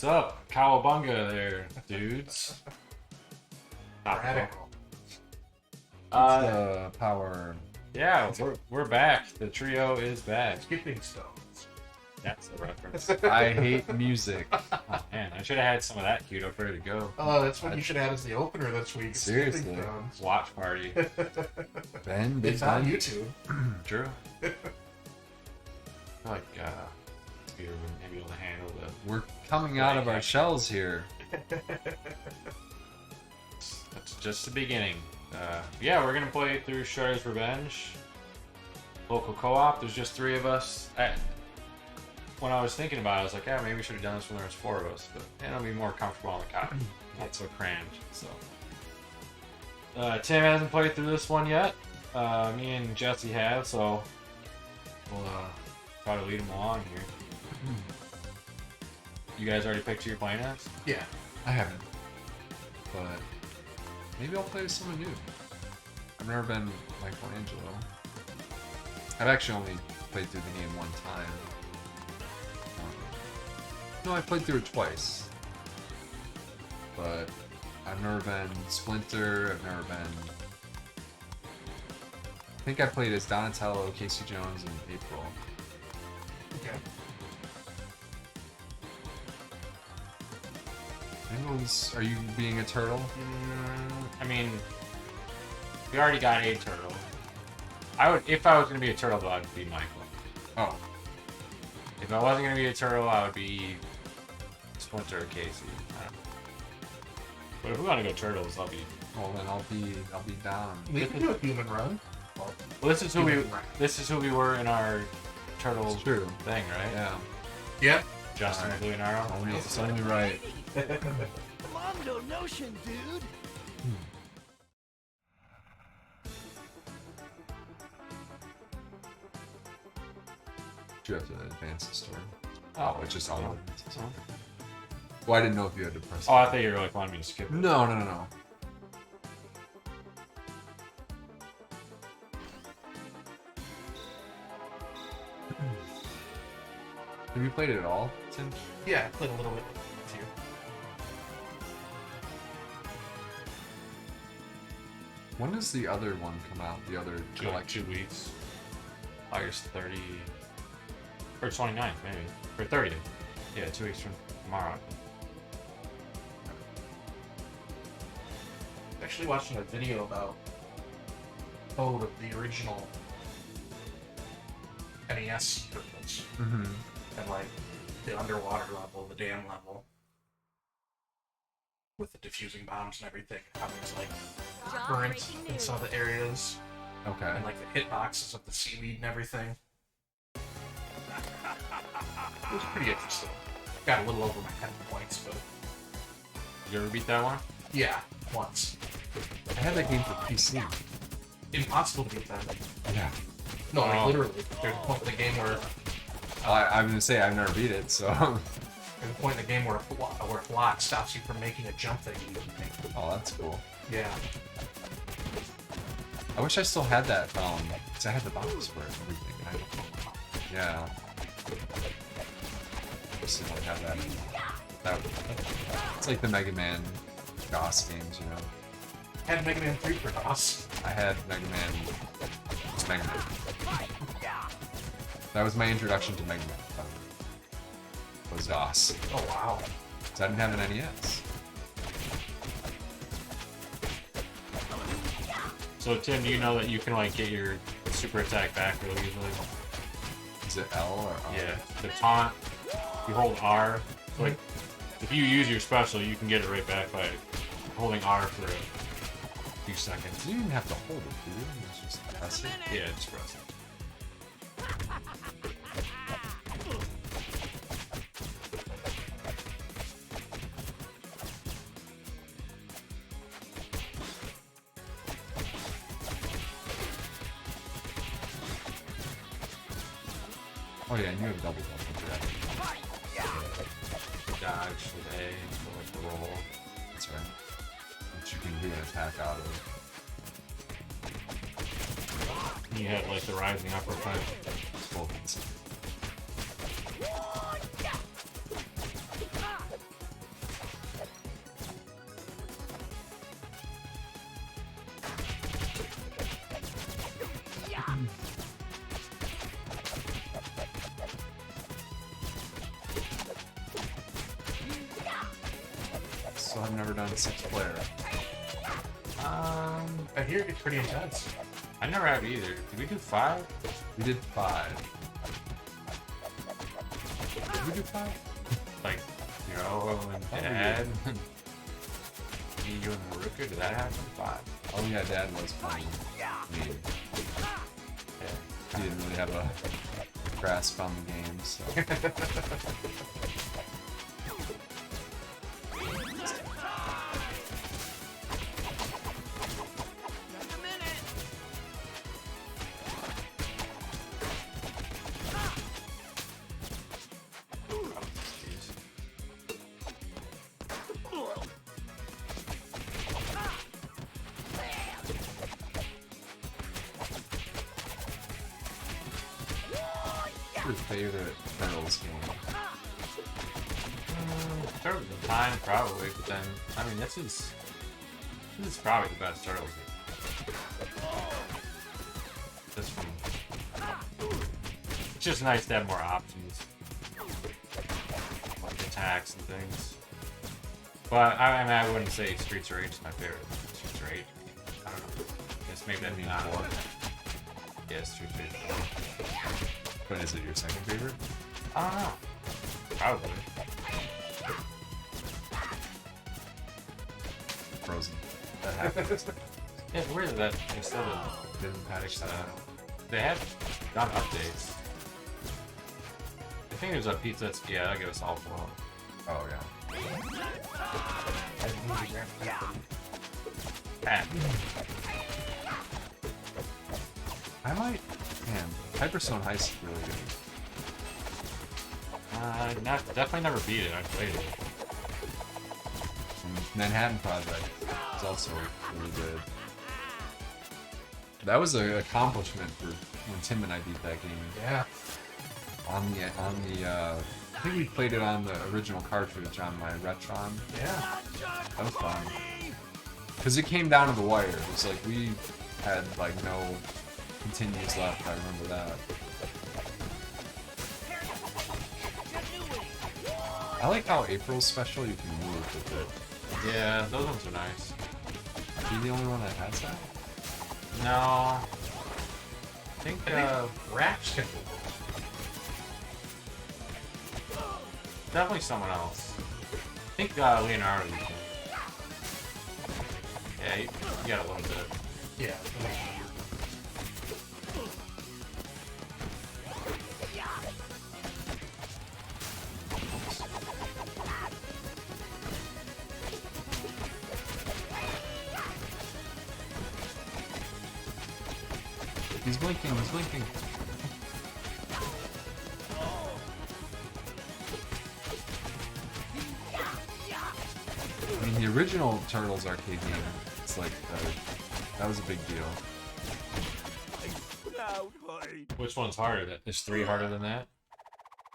What's up? Cowabunga there, dudes. Radical. Power. Yeah, we're back. The trio is back. Skipping stones. That's the reference. I hate music. Oh man, I should have had some of that queued up ready to go. Oh, that's what you should add as the opener this week. Seriously. Skipping stones. Watch party. Ben, big It's on Ben. YouTube. True. I feel like we wouldn't be able to handle the. We're coming out of our shells here. That's just the beginning. Yeah, we're gonna play through Shredder's Revenge. Local co-op. There's just 3 of us. When I was thinking about it, I was like, yeah, maybe we should have done this when there was 4 of us, but it'll be more comfortable on the couch. Not so crammed. So Tim hasn't played through this one yet. Me and Jesse have, so we'll try to lead him along here. You guys already picked who you're playing as? Yeah. I haven't. But maybe I'll play with someone new. I've never been Michelangelo. I've actually only played through the game one time. No, I played through it twice. But I've never been Splinter, I've never been... I think I played as Donatello, Casey Jones, and April. Okay. Anyone's... Are you being a turtle? I mean, we already got a turtle. If I was gonna be a turtle, though, I'd be Michael. Oh. If I wasn't gonna be a turtle, I would be Splinter or Casey. I don't know. But if we want to go turtles, I'll be. Well, then I'll be down. We can do a human run. Well, this is who we were in our turtle It's true. thing, right? Yeah. Yeah. Justin Alright. Leonardo. It's only right. Mondo notion, dude. You have to advance the story. Oh, Which is all. Oh. Well, I didn't know if you had to press. Oh, I thought you were like wanting me to skip it. No. Have you played it at all, Tim? Yeah, I played a little bit with you. When does the other one come out? The other collection? 2 weeks. August 30 or 29th, maybe, or 30th. Yeah, 2 weeks from tomorrow. Actually watching a video about code of the original NES turtles Mm-hmm. and like the underwater level, the dam level, with the diffusing bombs and everything. How there's like current in some of the areas, Okay. and like the hitboxes of the seaweed and everything. It was pretty interesting. Got a little over my 10 points, but You ever beat that one? yeah, once. I had that game for PC. Impossible to beat that. Yeah. No, like Oh. literally. There's a point in the game where I'm gonna say I've never beat it, so. there's a point in the game where a block stops you from making a jump that you didn't make. Oh, that's cool. Yeah. I wish I still had that, because I had the box for it and everything. And yeah. I still don't have that. It's like the Mega Man DOS games, you know. Had Mega Man 3 for DOS. I had Mega Man. It's Mega Man. That was my introduction to Mega Man. Was DOS. Oh wow. Because I didn't have an NES. So Tim, do you know that you can like get your super attack back really easily? Is it L or R? Yeah. The taunt, you hold R. So, like, if you use your special, you can get it right back by holding R for a few seconds. You didn't have to hold it, do you? It's just press it. Yeah, just press it. Oh yeah, and you have double jump. Dodge with A for like the roll. That's right. Which you can do an attack out of. You have like the rising uppercut. Both. still have never done 6-player. I hear it gets pretty intense. I never have either. Did we do 5? We did 5. Did we do 5? Like, Hero and Dad? Me, you, and Maruka? Did that happen? 5. Oh yeah, Dad was playing me. Yeah. He didn't really have a grasp on the game, so. Your favorite Turtles game? Turtles in Time, probably, but then, I mean, this is probably the best Turtles game. This one. It's just nice to have more options. Like attacks and things. But, I mean, I wouldn't say Streets of Rage is my favorite. Streets of Rage. I don't know. I guess maybe that'd be not one. Yeah, Streets of Rage. But is it your second favorite? I don't know. Probably. Frozen. That happens. Yeah, it's weird that they still Didn't patch that out. they have done updates. I think there's a pizza that's, yeah, that'll give us all 4. Oh yeah. Ah. I might. Man, Hyperstone Heist is really good. Definitely never beat it. I played it. And Manhattan Project is also really good. That was an accomplishment for when Tim and I beat that game. Yeah. On the I think we played it on the original cartridge on my Retron. Yeah. That was fun. Because it came down to the wire. It was like we had like no continues left. I remember that. I like how April's special you can move with it. Yeah, those ones are nice. Are you the only one that has that? No. I think, Rats can. definitely someone else. I think, Leonardo you can. Yeah, you got a little bit. Yeah. He's blinking, he's blinking. I mean, the original Turtles arcade game, it's like, that was a big deal. Which one's harder? Is 3 harder than that?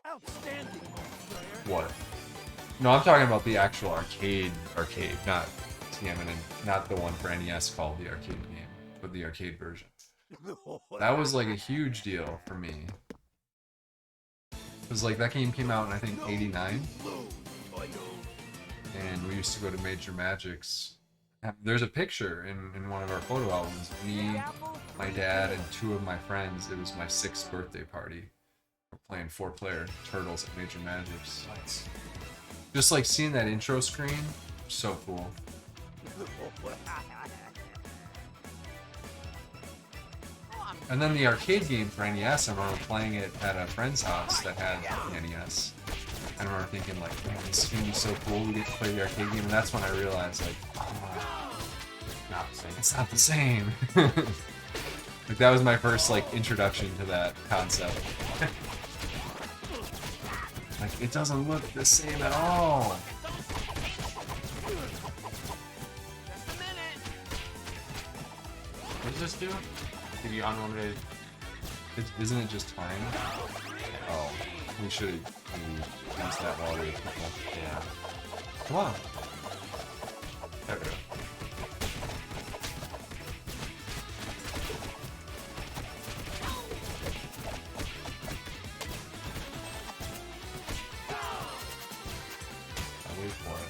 Outstanding. What? No, I'm talking about the actual arcade, not TMNT, not the one for NES called the arcade game, but the arcade version. That was like a huge deal for me. It was like that game came out in I think '89, and we used to go to Major Magic's. There's a picture in one of our photo albums. Me, my dad, and 2 of my friends. It was my 6th birthday party. We're playing 4-player Turtles at Major Magic's. Just like seeing that intro screen, so cool. And then the arcade game for NES, I remember playing it at a friend's house that had the NES. I remember thinking like, man, this game is so cool, we get to play the arcade game, and that's when I realized like, oh, Not the same. it's not the same. Like that was my first like introduction to that concept. Like it doesn't look the same at all. What does this do? Give you unlimited. Isn't it just time? Oh, we should use that while we Yeah. Come on. There we go. I'll wait for it.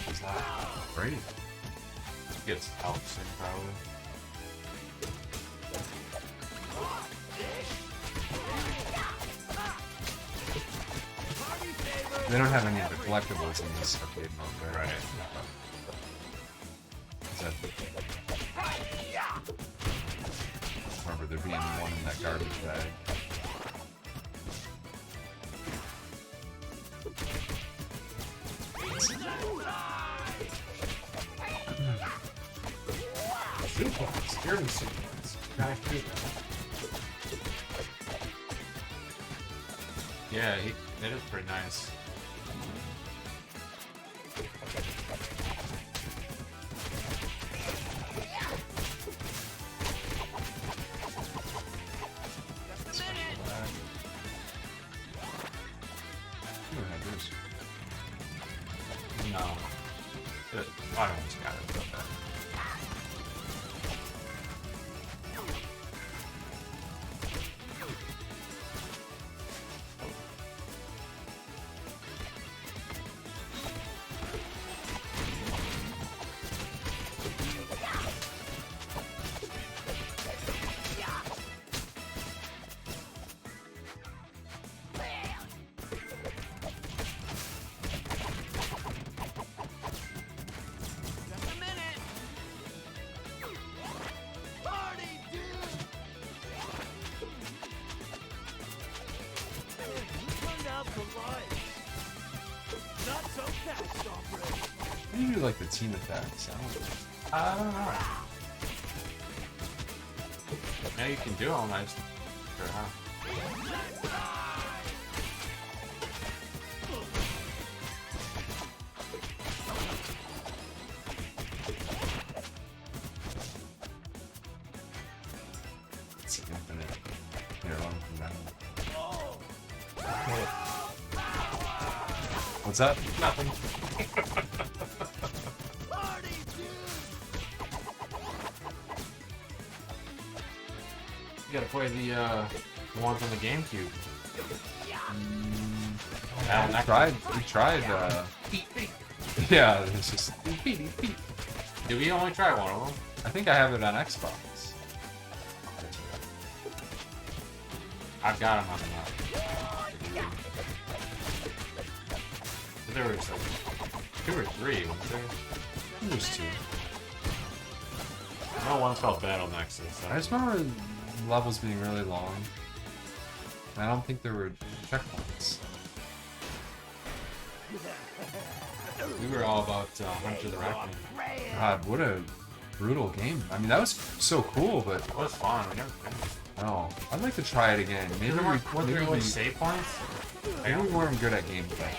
fuck was that? Great. Gets out soon, probably. They don't have any of the collectibles in this arcade mode, right? Right. Is that... Remember there being one in that garbage bag. Security sequence. Nice people. Yeah, it is pretty nice. No. I almost got it, but How do you do like the team attacks? I don't know. Yeah, you can do them. I just sure how. It's infinite. Here, one from down. What's that? Nothing. You gotta play the ones on the GameCube. We tried, yeah, it's just, Did we only try one of them? I think I have it on Xbox. I've got them on the map. There was like 2 or 3, wasn't there? There's 2. No, one's called Battle Nexus. I just remember levels being really long. I don't think there were checkpoints. We were all about Hunter the Reckoning. God, what a brutal game. I mean, that was so cool, but It was fun. We never finished. no. I'd like to try it again. Maybe There weren't maybe really save points. maybe we weren't good at gameplay.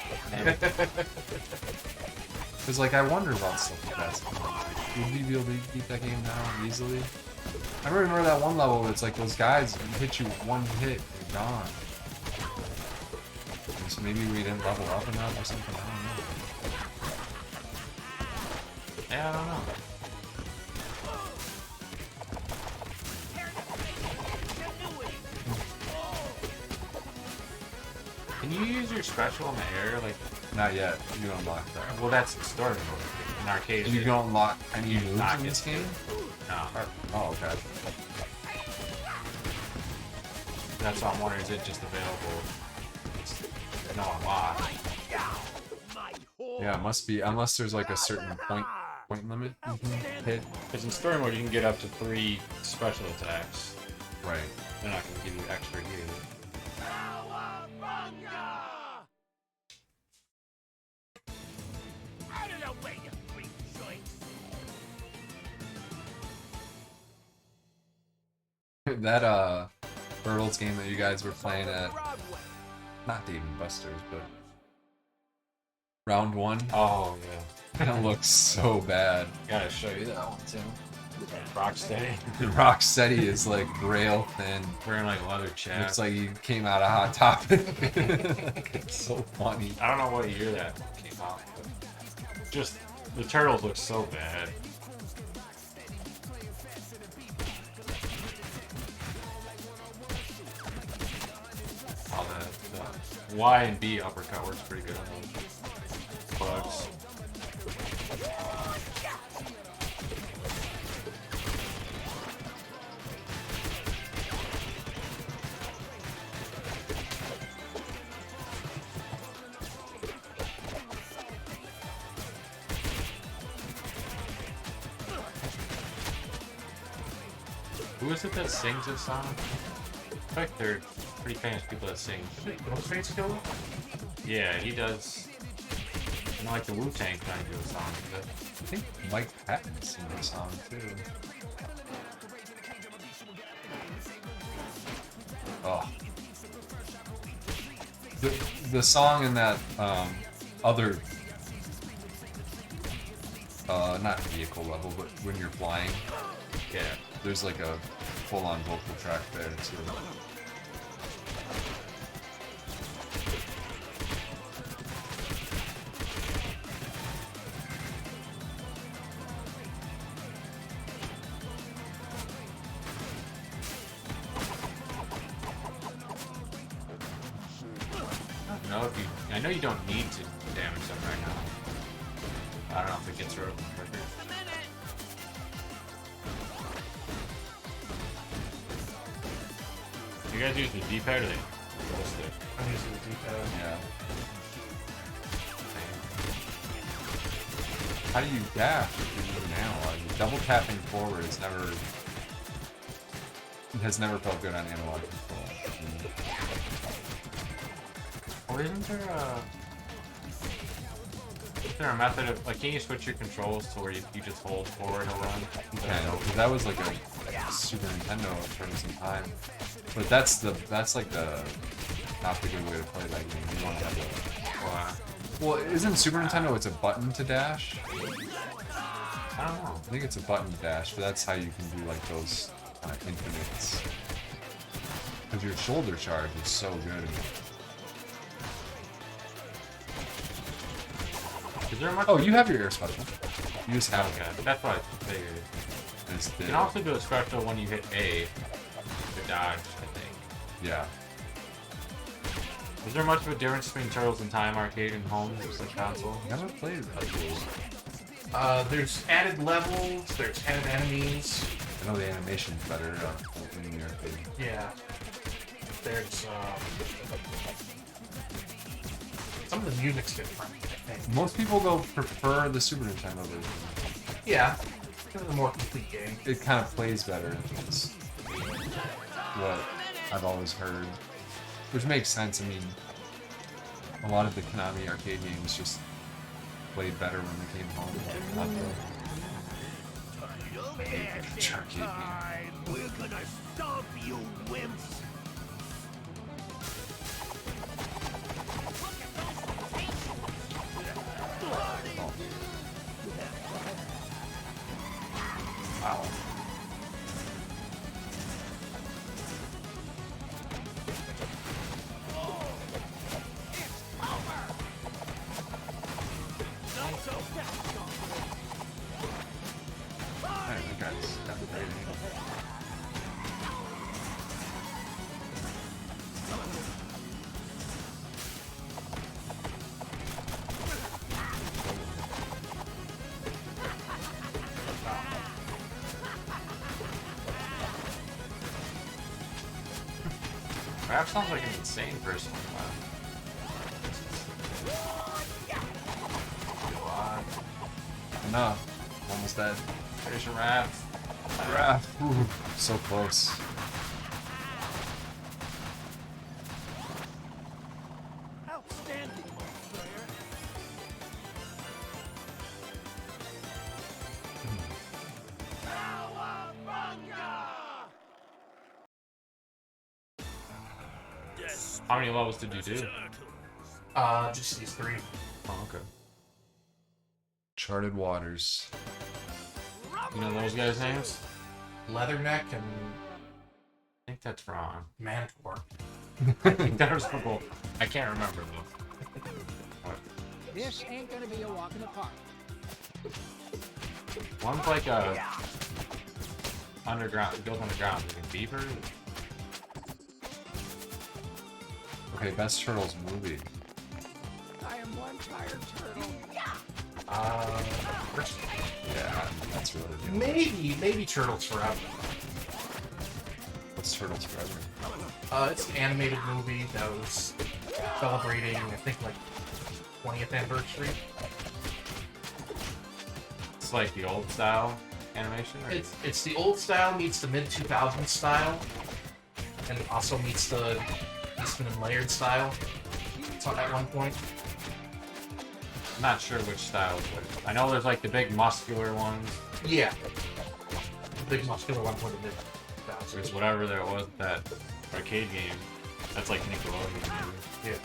Because, like, I wonder about stuff like that sometimes. Would we be able to beat that game now easily? I remember that one level where it's like those guys hit you with one hit, you're gone. And so maybe we didn't level up enough or something, I don't know. Yeah, I don't know. Can you use your special in the air? Like, Not yet. You don't unlock that. well, that's the story mode. In arcade, And you don't unlock any You moves knock in it. this game? No, Oh, okay. that's what I'm wondering. Is it just available? It's no unlock. Yeah, it must be, unless there's like a certain point limit you can hit. Because in story mode, you can get up to 3 special attacks. Right. They're not going to give you extra here. That Turtles game that you guys were playing at, not Dave and Buster's, but round 1, Oh, yeah. it looks so bad. Gotta show you that one, too. Rocksteady. Rocksteady is like rail thin. Wearing like leather chaps. Looks like he came out of Hot Topic. It's so funny. I don't know what year that came out, but just the turtles look so bad. Oh, the Y and B uppercut works pretty good on those bugs. Who is it that sings this song? I feel like they're pretty famous people that sing. Ghostface Killer? Yeah, he does. You know, like the Wu-Tang kind of do a song. But I think Mike Patton's singing the song too. Oh. The song in that other not vehicle level, but when you're flying, yeah. there's like a full-on vocal track there too. I know you don't need to damage them right now. I don't know if it gets rid of them quicker. You guys use the D-pad or the stick? I'm using the D-pad. Yeah. How do you dash if you use an analog? Double tapping forward has never felt good on analog control. Or isn't there a method of, like, can you switch your controls to where you just hold forward or run? Okay, because that was like a Super Nintendo for some time. But that's like not the good way to play that game. You want to have well, isn't Super Nintendo, it's a button to dash? I don't know. I think it's a button to dash, but that's how you can do like those infinites. Because your shoulder charge is so good. Is there much? Oh, you have your air special. You just have Okay, that's what I figured. You can also do a special when you hit A to dodge, I think. Yeah. Is there much of a difference between Turtles in Time Arcade and home versus console? I never played Turtles. There's added levels, there's added enemies. I know the animation's better in the arcade. Yeah. There's, some of the music's different, I think. Most people, though, prefer the Super Nintendo version. Yeah. It's a more complete game. It kind of plays better. It's what I've always heard. Which makes sense. I mean, a lot of the Konami arcade games just played better when they came home. Not the arcade game. We're gonna stomp you, wimps! Wow. Alright, you guys got the great angle. Rap sounds like an insane person. Enough. Almost dead. There's your rap. Ooh, so close. Outstanding, player. How many levels did you do? Just these three. Oh, okay. Charted Waters. You know those guys' names? Leatherneck and I think that's wrong. Mantor. I think that was purple. I can't remember though. What? This ain't gonna be a walk in the park. One's like a underground, goes underground, like a beaver. Okay, best Turtles movie. I am one tired turtle. Yeah, that's really the only- Maybe Turtles Forever. What's Turtles Forever? It's an animated movie that was celebrating, I think, like 20th anniversary. It's like the old style. animation? Or? It's the old style meets the mid 2000s style, and also meets the Eastman and layered style. It's on at one point. I'm not sure which style is what. I know there's like the big muscular ones. Yeah. The big muscular one for the mid There's 2000s. whatever there was that arcade game. That's like Nickelodeon. Yeah.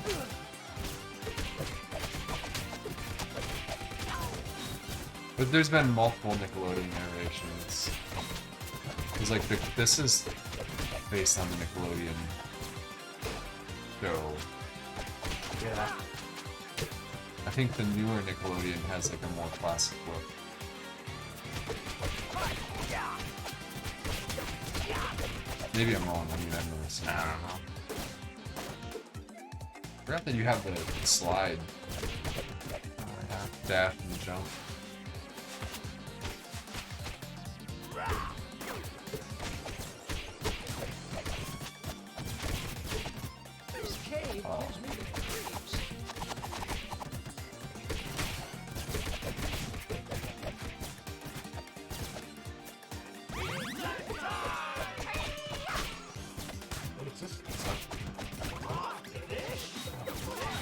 But there's been multiple Nickelodeon iterations. Cause like this is based on the Nickelodeon show. Yeah. I think the newer Nickelodeon has like a more classic look. Maybe I'm wrong. I mean, I've never seen it. I don't know. I forgot that you have the slide. Dash and jump. This cave gives me the creeps. What is this?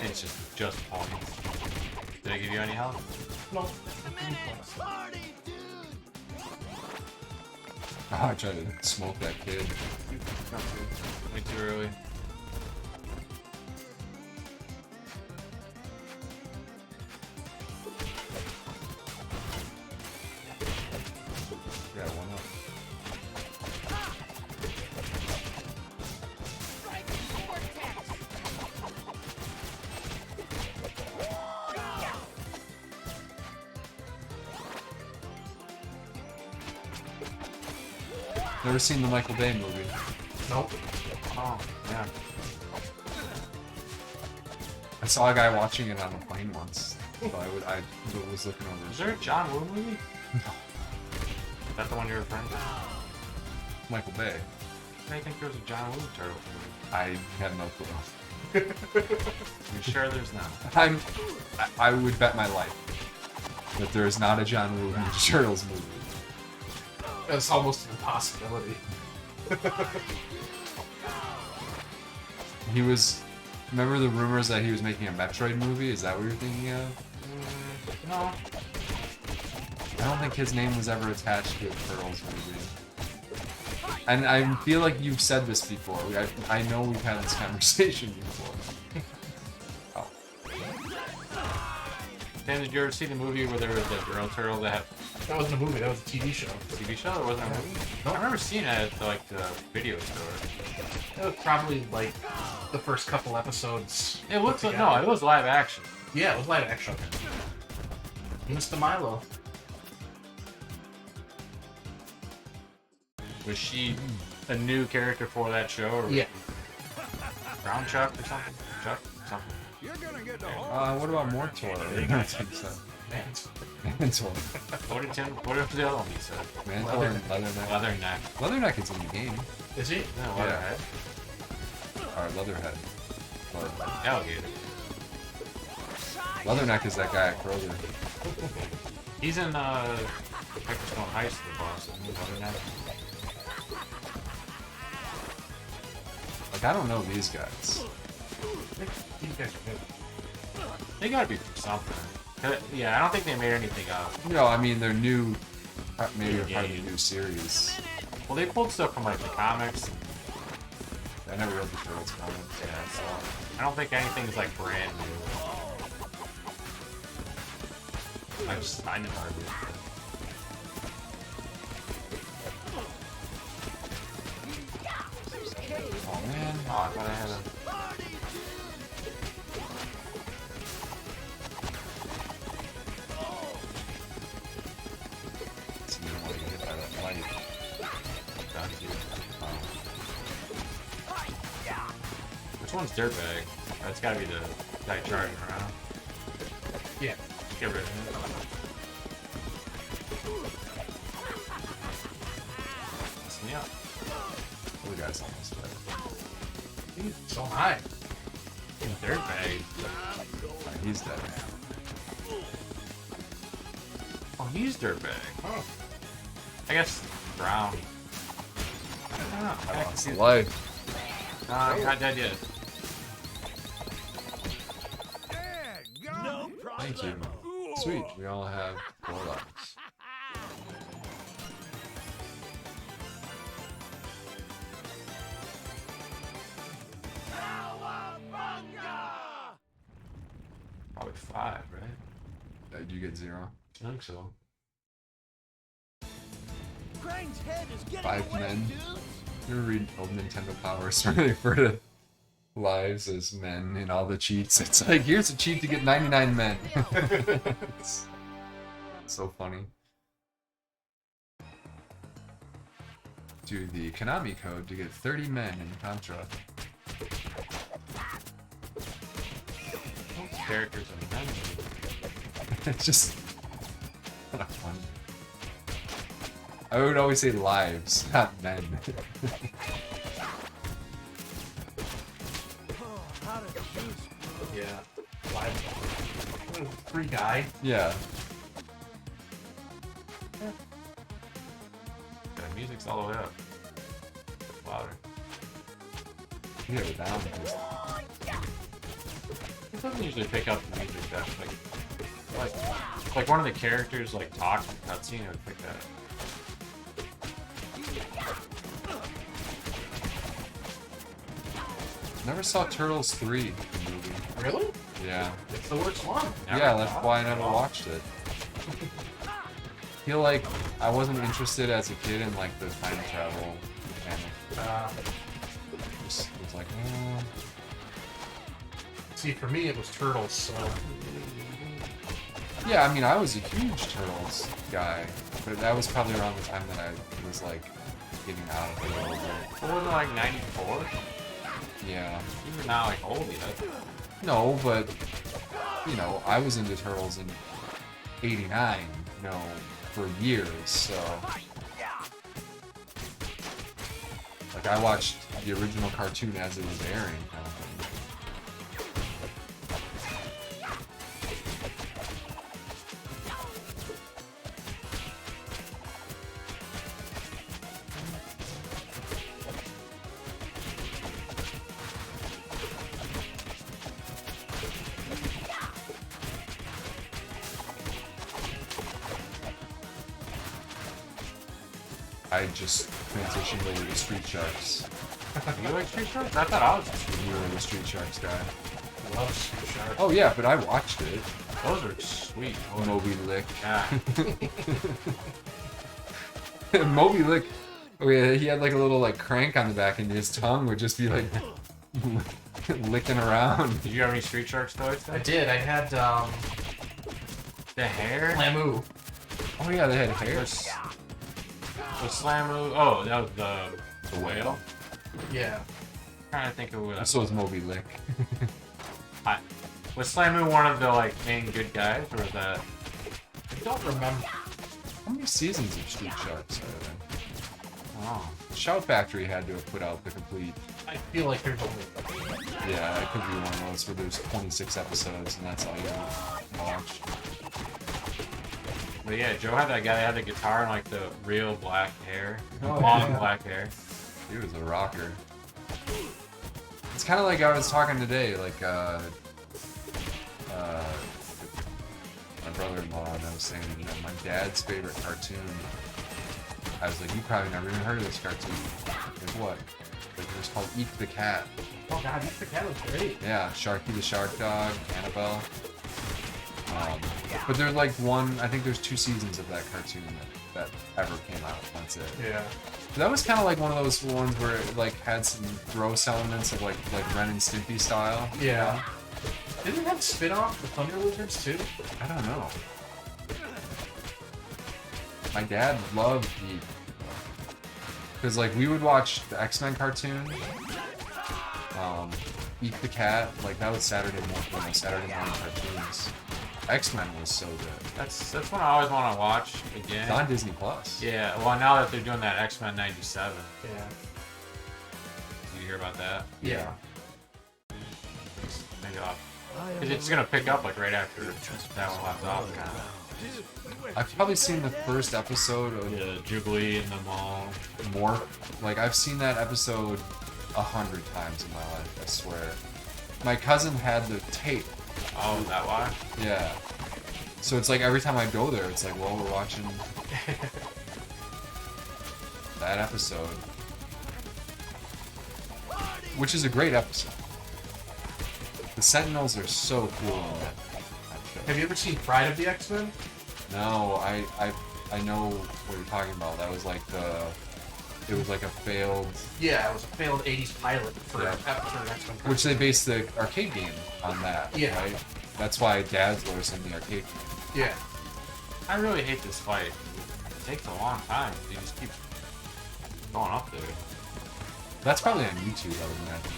It's just points. Did I give you any help? No. Party, dude! Oh, I tried to smoke that kid. Way too early. Yeah, one up. Never seen the Michael Bay movie. Nope. Oh, yeah. I saw a guy watching it on a plane once. So I was looking over. Is there a John Woo movie? No. Is that the one you're referring to? Michael Bay? I think there was a John Woo Turtle movie. I have no clue. You sure there's not? I would bet my life that there is not a John Woo Ninja Turtles movie. That's almost an impossibility. He was. Remember the rumors that he was making a Metroid movie? Is that what you're thinking of? No. I don't think his name was ever attached to a Turtles movie. And I feel like you've said this before. I know we've had this conversation before. Oh. Dan, did you ever see the movie where there was the girl turtle that had That wasn't a movie, that was a TV show. a TV show? There wasn't a movie? I remember seeing it at like the video store. That was probably like the first couple episodes. It looks put like, no, together. it was live action. Yeah, it was live action. Mr. Milo. Was she a new character for that show? Or Yeah. Brown Chuck or something? Chuck? Something. You're gonna get the What about Mortor? I don't think so. Man, Mentor. What did Tim? What was the other one he said? Mentor and Leatherneck. Leatherneck. Leatherneck is in the game. is he? No, Leatherhead. Or Leatherhead. But Alligator. Leatherneck is that guy at Kroger. He's in Hyperstone Heist, the boss. Isn't he? Leatherneck. Like, I don't know these guys. These guys are good. They gotta be from something. Yeah, I don't think they made anything up. No, I mean, they're new. Maybe they're part of Yeah. the new series. Well, they pulled stuff from like the comics. I never read the Turtles comics. Yeah, so I don't think anything's like brand new. I never heard of it. Oh man. Oh, I thought I had a. So you don't want to get hit by that light. Which one's Dirtbag? That's gotta be the guy charging around. Yeah. Get rid of him. Mess me up. The other guy's almost dead. He's so high. Dirtbag. He's dead. Oh, he's Dirtbag. Oh. I guess brown. I don't know. I I lost can a see. life. I'm not dead yet. No Thank you. Sweet. We all have 4 lives. Probably 5, right? Did you get 0? I think so. Krang's head is getting 5 away, men. dudes. You ever read old Nintendo Powers where they refer to lives as men in all the cheats? It's like, here's a cheat to get 99 men. It's so funny. Do the Konami code to get 30 men in Contra. Those characters are men. It's just kind of fun. I would always say lives, not men. Oh, how did juice? Yeah. 3 guy. Yeah. The music's all the way up. Louder. Yeah, we're down. It doesn't usually pick up the music that like one of the characters like talks in the cutscene, it would pick that up. Never saw Turtles 3, the movie. Really? Yeah. It's the worst one. Never Yeah, that's thought why I at never all. watched it. I feel like I wasn't interested as a kid in like the time travel mechanic. Just was like, oh. See, for me, it was Turtles, so... Yeah, I mean, I was a huge Turtles guy, but that was probably around the time that I was like getting out of it a little bit. What was it, like 94? Yeah. You were not like old yet. No, but you know, I was into Turtles in '89, you know, for years, so like I watched the original cartoon as it was airing, kind of thing. I just transitioned over to Street Sharks. You like Street Sharks? I thought I was. You were the Street Sharks guy. Love Street Sharks. Oh yeah, but I watched it. Those are sweet. Moby Lick. Yeah. Moby Lick. Oh yeah, he had like a little like crank on the back, and his tongue would just be like licking around. Did you have any Street Sharks toys? I Then? did. I had, The hair. Lamu. Oh yeah, they had hair. The Slamu. Oh, that was the whale. Yeah. I'm trying to think of what. So was Moby Lick. Was Slamu one of the like main good guys, or was that? I don't remember. How many seasons of Street Sharks are there? Oh. Shout Factory had to have put out the complete. I feel like there's only... Yeah, it could be one of those where there's 26 episodes and that's all you watch. But yeah, Joe had that guy that had the guitar and like the real black hair, Oh, long yeah. black hair. He was a rocker. It's kind of like I was talking today, like my brother-in-law, and I was saying, you know, my dad's favorite cartoon. I was like, you probably never even heard of this cartoon. Like what? Like it was called Eat the Cat. Oh god, the cat was great. Yeah, Sharky the Shark Dog, Annabelle. But there's like I think there's 2 seasons of that cartoon that ever came out. That's it. Yeah. That was kind of like one of those ones where it like had some gross elements of like Ren and Stimpy style. Yeah. Didn't it have spin-off the Thunder Lizards too? I don't know. My dad loved because like we would watch the X-Men cartoon, Eat the Cat, like that was Saturday morning cartoons. X-Men was so good. That's one I always want to watch It's again. on Disney Plus. Yeah, well now that they're doing that X-Men '97, Yeah. did you hear about that? Yeah. Maybe off. Because it's gonna pick up like right after that one left off, kind of. I've probably seen the first episode of Yeah, Jubilee and them all. Morph. Like, I've seen that episode 100 times in my life, I swear. My cousin had the tape. Oh, is that why? Yeah. So it's like every time I go there, it's like, well, we're watching that episode. Which is a great episode. The Sentinels are so cool in that show. Have you ever seen Pride of the X-Men? No, I know what you're talking about. That was like it was like a failed, Yeah, it was a failed 80s pilot for Yeah. for X-Men. which they based the arcade game on that, Yeah. right? That's why Dad's was in the arcade game. Yeah. I really hate this fight. It takes a long time. You just keep going up there. That's probably on YouTube, I would imagine.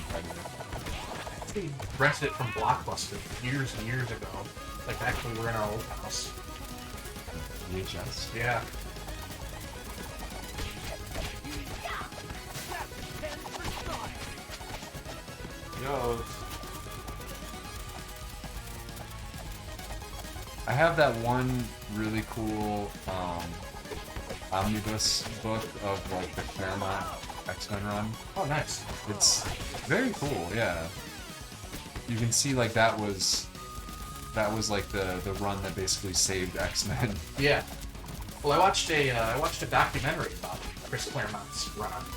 We rented it from Blockbuster years and years ago. Like back when we were in our old house. VHS. Yeah. Yo, I have that one really cool omnibus book of like the Claremont X-Men run. Oh, nice. It's very cool, yeah. You can see like that was like the run that basically saved X-Men. Yeah. Well, I watched a documentary about Chris Claremont's run on it.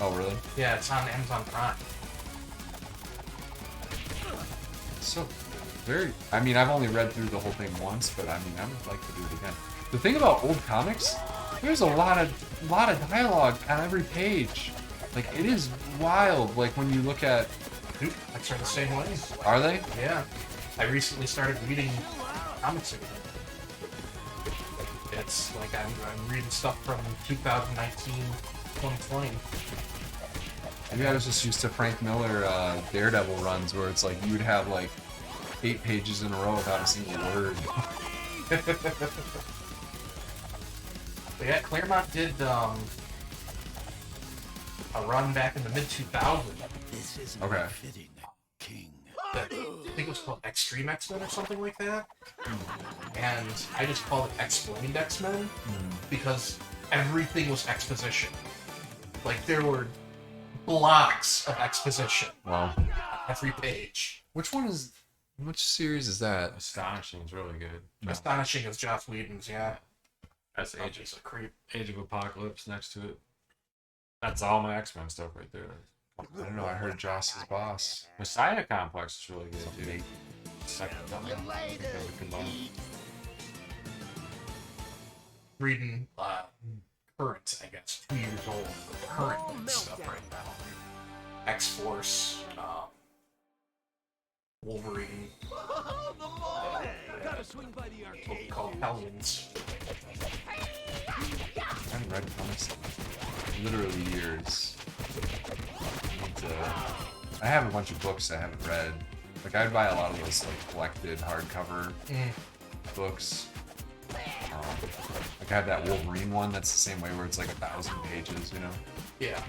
Oh really? Yeah, it's on Amazon Prime. So very. I mean, I've only read through the whole thing once, but I mean, I would like to do it again. The thing about old comics, there's a lot of dialogue on every page. Like it is wild. Like when you look at, Dude, X are the same way. are they? Yeah. I recently started reading comics again. It's like I'm reading stuff from 2019, 2020. Maybe I was just used to Frank Miller Daredevil runs where it's like you would have like 8 pages in a row without a single word. But yeah, Claremont did a run back in the mid 2000s. This isn't Okay. fitting, King. That, I think it was called Extreme X-Men or something like that. And I just called it Explained X-Men because everything was exposition. Like there were blocks of exposition Wow. on every page. Which series is that? Astonishing is really good. Astonishing as Joss Whedon's, yeah. That's Age is a creep. Age of Apocalypse next to it. That's all my X-Men stuff right there. I don't know. I heard Joss's boss. Messiah Complex is really good too. Nate. Second coming. Reading current, I guess, 2 years old, but current stuff right now. X-Force, Wolverine, Gotta swing by the arcade. called Hellions. I haven't read comics in literally years. I have a bunch of books I haven't read. Like I'd buy a lot of those like collected hardcover books. Like I have that Wolverine one that's the same way where it's like 1,000 pages, you know? Yeah.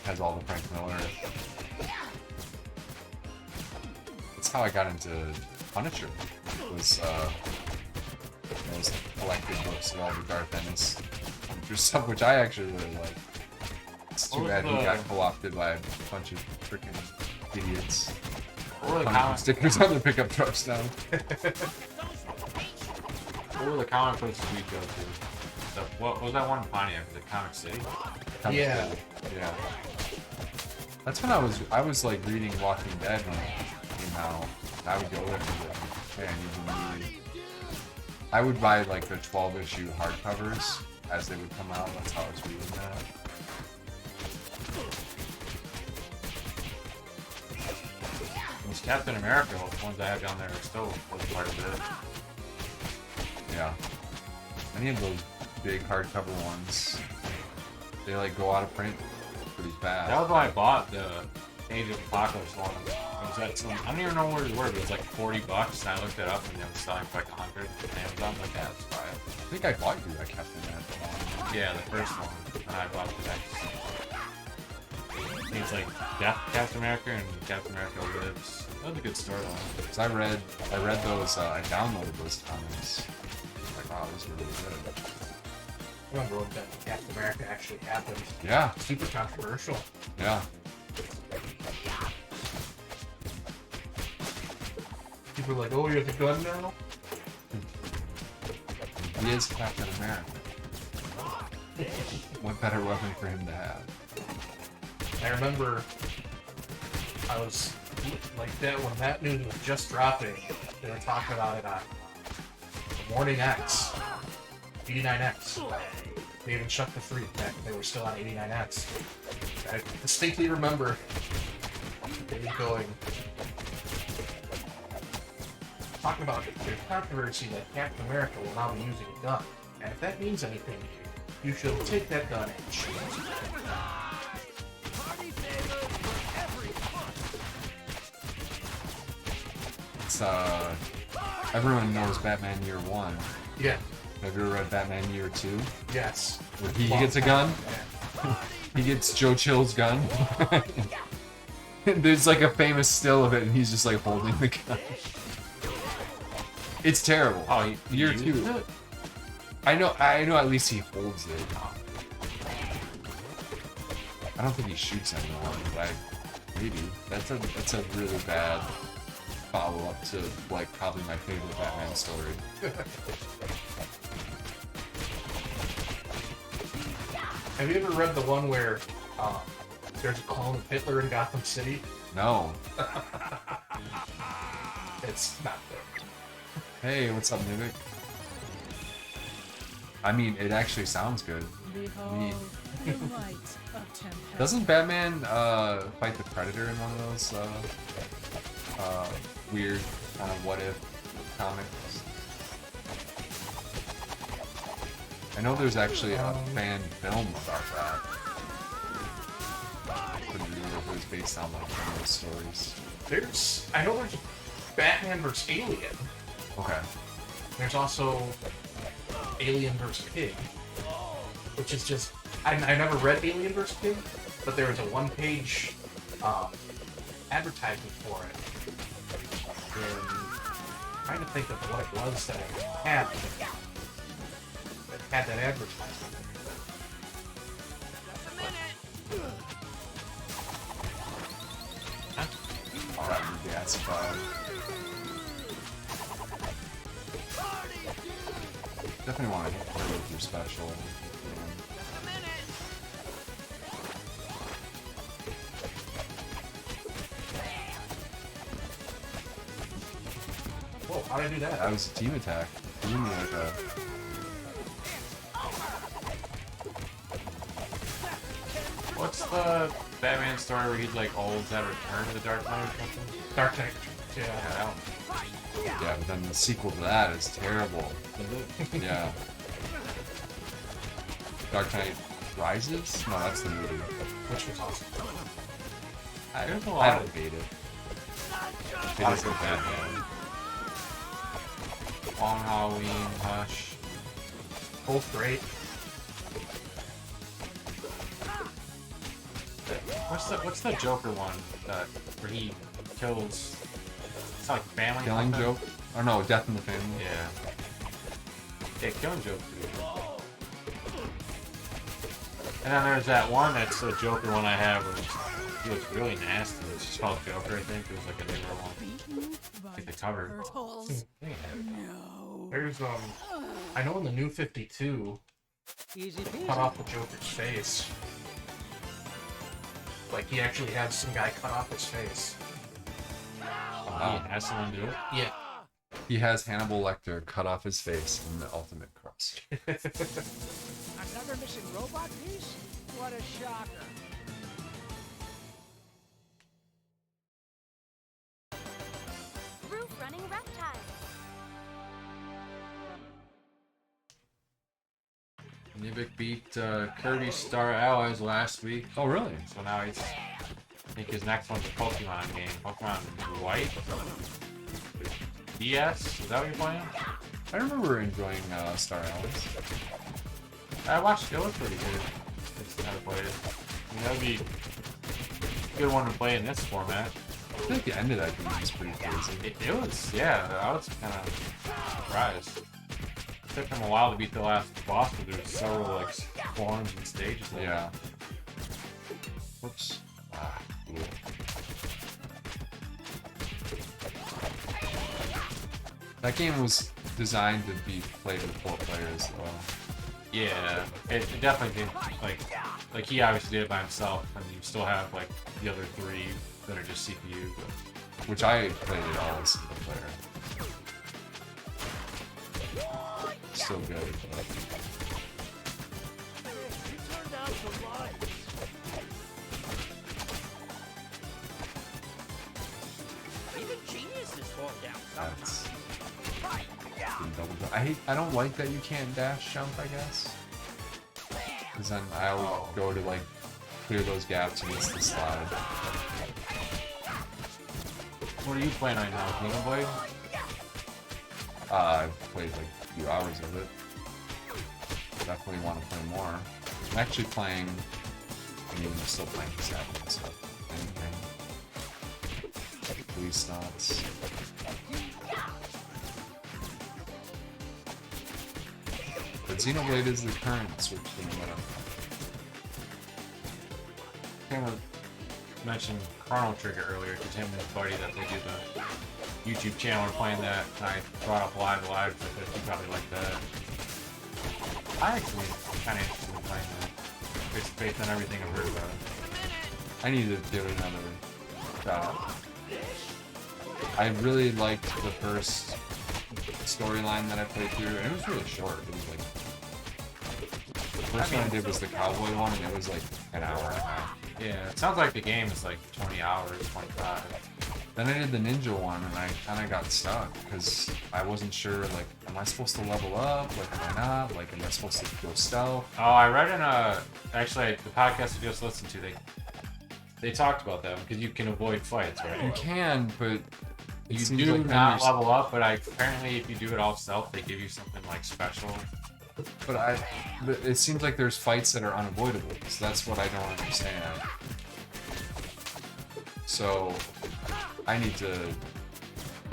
Has all the Frank Miller. That's how I got into Punisher. Was those collected books of all the Garth Ennis Punisher stuff, which I actually really like. It's too What bad was he the- got co-opted by a bunch of freaking idiots. What were the Punching comic stickers on their pickup trucks now. What were the comic books we go to? What was that one in Pontiac? The Comic City? Yeah. Yeah. That's when I was like reading Walking Dead when it came out. I would go there and be like, hey, I need to read. I would buy like the 12-issue hardcovers as they would come out. That's how I was reading that. Those Captain America ones I have down there are still worth quite a bit. Yeah. Any of those big hardcover ones, they like go out of print pretty fast. That was when I bought the Age of Apocalypse one. It was at some, I don't even know where it was, but it was like $40, and I looked it up, and it was selling for like 100 on Amazon. Like, yeah, let's buy it. I think I bought you that Captain America one. Yeah, the first one, and I bought the next. I think it's like Death Captain America and Captain America Lives. That was a good storyline. Because I read those, I downloaded those comics. Like, wow, this is really good. I remember when Captain America actually happened. Yeah, Super controversial. yeah. People were like, oh, you have a gun now? He is Captain America. What better weapon for him to have? I remember I was like that when that news was just dropping. They were talking about it on Morning X, 89X. They even shut the free back when they were still on 89X. I distinctly remember they going talking about there's controversy that Captain America will now be using a gun, and if that means anything to you, you should take that gun and shoot it. Party favor for everyone. It's, everyone knows Batman Year 1. Yeah. Have you ever read Batman Year 2? Yes. Where he gets a gun? He gets Joe Chill's gun. There's like a famous still of it, and he's just like holding the gun. It's terrible. Oh, Year 2. I know at least he holds it. I don't think he shoots anyone, but maybe. That's a really bad follow-up to like probably my favorite Batman story. Have you ever read the one where there's a clone of Hitler in Gotham City? No. It's not good. Hey, what's up, Nivik? I mean, it actually sounds good. Behold the light of tempest. Doesn't Batman fight the Predator in one of those weird kind of what if comics? I know there's actually a fan film about that. Couldn't remember if it was based on like one of those stories. I know there's Batman vs. Alien. Okay. There's also Alien vs. Pig, which is just I never read Alien vs. Pig, but there was a one-page advertisement for it. And I'm trying to think of what it was that I had that had that advertisement. That would be gasified. Definitely want to play with your special. Whoa, how did I do that? That was a team attack. You gave me like a. What's the Batman story where he'd like always have returned to the Dark Knight or something? Dark Knight. Yeah. Yeah, that one. Yeah, but then the sequel to that is terrible. Yeah. Dark Knight Rises? No, that's the movie. Which was awesome. There's a I lot don't of hate it. It is a Batman. Long Halloween, Hush. Both great. What's the Joker one that where he kills? It's like family. Killing something? Joke? Oh no, Death in the Family. Yeah. Yeah, Killing Joke. And then there's that one that's the Joker one I have where he was really nasty. It's just called Joker, I think. It was like a newer one. Like the cover. Turtles. Yeah. No. There's I know in the New 52, Easy cut peasy. off the Joker's face. Like he actually had some guy cut off his face. Wow. He has someone do it. Yeah. He has Hannibal Lecter cut off his face in the Ultimate Crust. Another missing robot piece? What a shocker. Roof running reptile. Nivik beat Kirby Star Allies last week. Oh really? So now he's, I think his next one's a Pokemon game. Pokemon White? DS? Is that what you're playing? I remember enjoying Star Allies. I watched it. It was pretty good. Just never played it. I mean, good one to play in this format. I feel like the end of that game was pretty crazy. It was, yeah, I was kind of surprised. It took them a while to beat the last boss, but there were several like forms and stages. There. Yeah. Whoops. Ah, cool. That game was designed to be played with 4 players, though. Yeah, it definitely did. Like he obviously did it by himself, and you still have like the other 3 that are just CPU. But Which I played it all as single player. Still good. But... You turned out the lights. Even geniuses fall down That's sometimes. been double jump. I don't like that you can't dash jump, I guess. Because then I always go to like clear those gaps against the slide. what are you playing right now, Xenoblade? I've played like a few hours of it. Definitely want to play more. I'm actually playing. I mean, I'm still playing Saturday and stuff. Police thoughts. But Xenoblade is the current Switch game that I'm Kind of mentioned Chrono Trigger earlier because him and his buddy that they do the YouTube channel are playing that, and I brought up Live, so I thought you probably like that. I actually kind of interested in playing that. Just based on everything I've heard about it. I need to give it another shot. I really liked the first storyline that I played through, and it was really short. It was like the first one I did was the cowboy one, and it was like an hour and a half. Yeah, it sounds like the game is like 20 hours, 25. Then I did the ninja one, and I kind of got stuck because I wasn't sure. Like, am I supposed to level up? Like, am I not? Like, am I supposed to go stealth? Oh, I read in actually the podcast I just listened to, they talked about that because you can avoid fights, right? You can, but You seems do like then not you're- level up, but apparently if you do it all stealth, they give you something like special. But it seems like there's fights that are unavoidable, so that's what I don't understand. So, I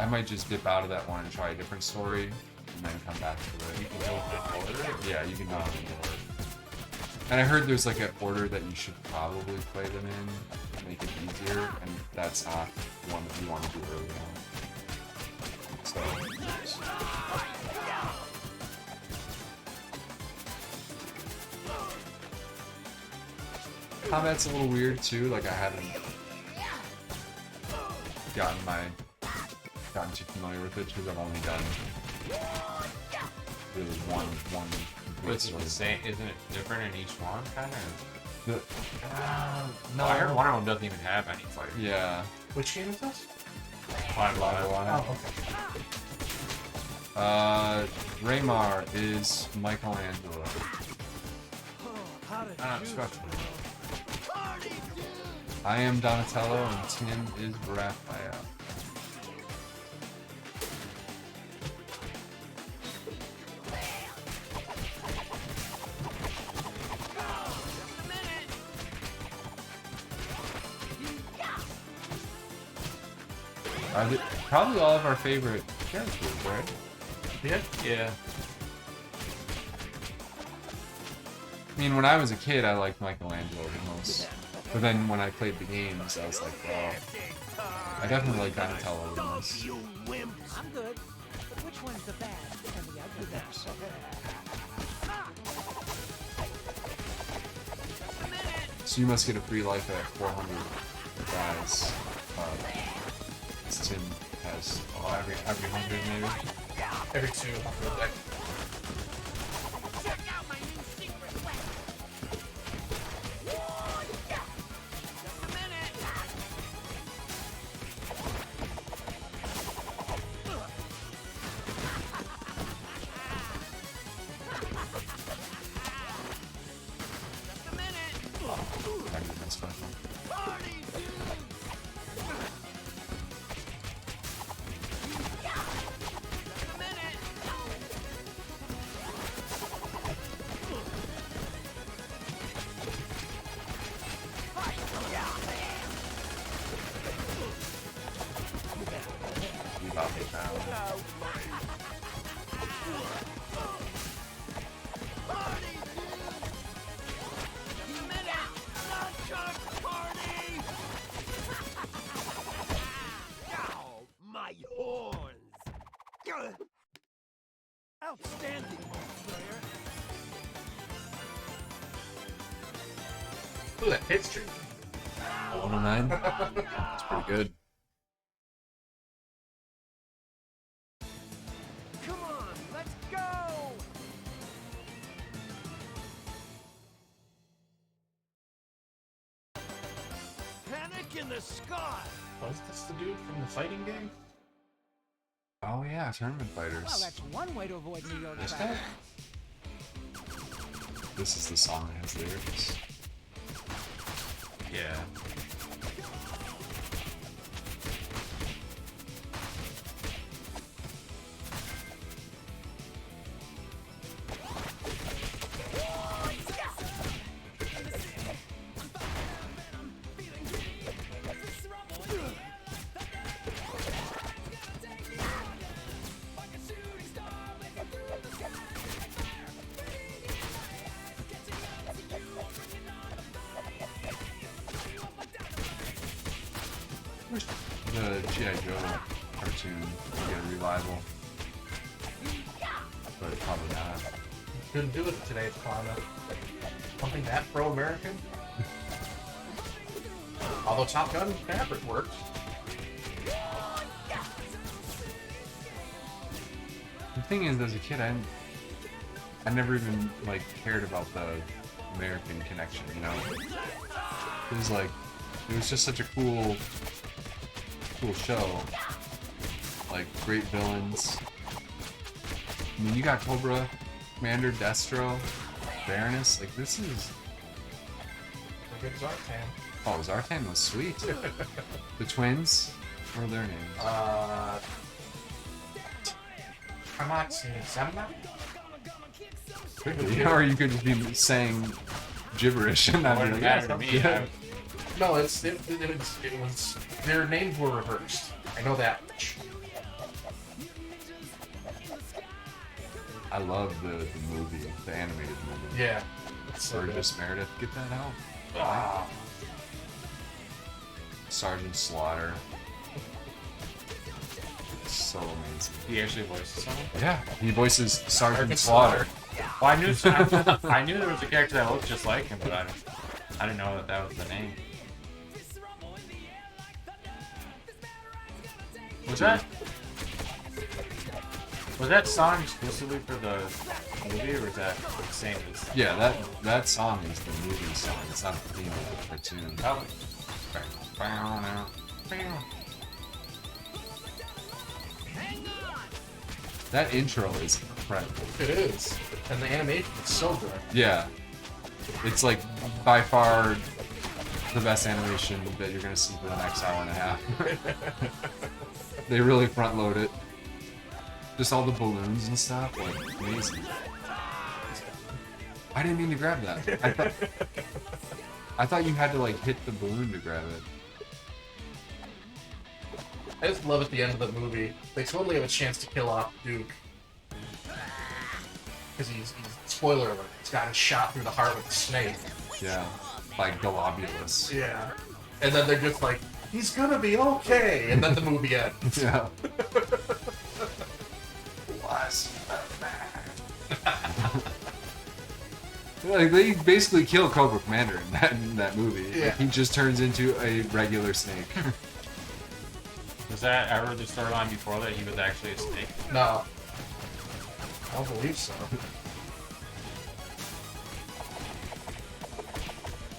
might just dip out of that one and try a different story, and then come back to it. You can go in order. Yeah, you can do it in order. And I heard there's like an order that you should probably play them in to make it easier, and that's not one that you want to do early on. So, combat's a little weird too. Like I haven't gotten too familiar with it because I've only done really one But it's sort the of- same, isn't it different in each one, kind of? No, I heard one of them doesn't even have any fight. Yeah. Which game is this? Live. Oh, okay. Raymar is Michelangelo. How did I don't you know, I am Donatello and Tim is Raphael. Are they, probably all of our favorite characters, right? Yeah. I mean, when I was a kid, I liked Michelangelo the most. But then when I played the games, I was like, well, I definitely like Donatello the most. I'm good. But which one's the bad and the ugly guys? So you must get a free life at 400 guys. Tim has Every 100 maybe. Every 200. Check out my new secret weapon. Just a minute. Just a minute. that's special. Party, dude. Just a minute. Ow, my horns! Outstanding, player. Ooh, that hit streak. 109. That's pretty good. Come on, let's go! Panic in the sky! Was this the dude from the fighting game? Oh yeah, tournament Well, fighters. that's one way to avoid New York This traffic. guy? This is the song that has lyrics. Yeah. The G.I. Joe cartoon will get a revival. But probably not. Couldn't do it in today's climate. Something that pro-American? Although Top Gun Maverick worked. The thing is, as a kid, I never even like cared about the American connection, you know? It was like, it was just such a cool show. Like, great villains. I mean, you got Cobra, Commander, Destro, Baroness. Like, this is... Look at Zartan. Oh, Zartan was sweet. The twins? What are their names? Hamatsu Zemna? You know, or you could just be saying gibberish and not Wouldn't be matter like, to me. yeah. No, it was their names were reversed. I know that much. I love the movie, the animated movie. Yeah. It's so good. Burgess Meredith, get that out. Ah, Sergeant Slaughter. It's so amazing. He actually voices someone. Yeah, he voices Sergeant Sergeant Slaughter. Well, I knew there was a character that looked just like him, but I didn't know that was the name. Was that song exclusively for the movie, or was that the same as? Yeah, that song is the movie song. It's not the theme of the cartoon. Oh. That intro is incredible. it is. And the animation is so good. Yeah. It's like by far the best animation that you're gonna see for the next hour and a half. They really front load it. Just all the balloons and stuff, like amazing. I didn't mean to grab that. I thought you had to like hit the balloon to grab it. I just love at the end of the movie, they totally have a chance to kill off Duke. Because he's spoiler alert, he's gotten shot through the heart with a snake. Yeah. Like Globulus. Yeah. And then they're just like, he's gonna be okay! And then the movie ends. Yeah. Like, they basically kill Cobra Commander in that movie. Yeah. Like, he just turns into a regular snake. Was that ever the storyline before that he was actually a snake? No. I don't believe so.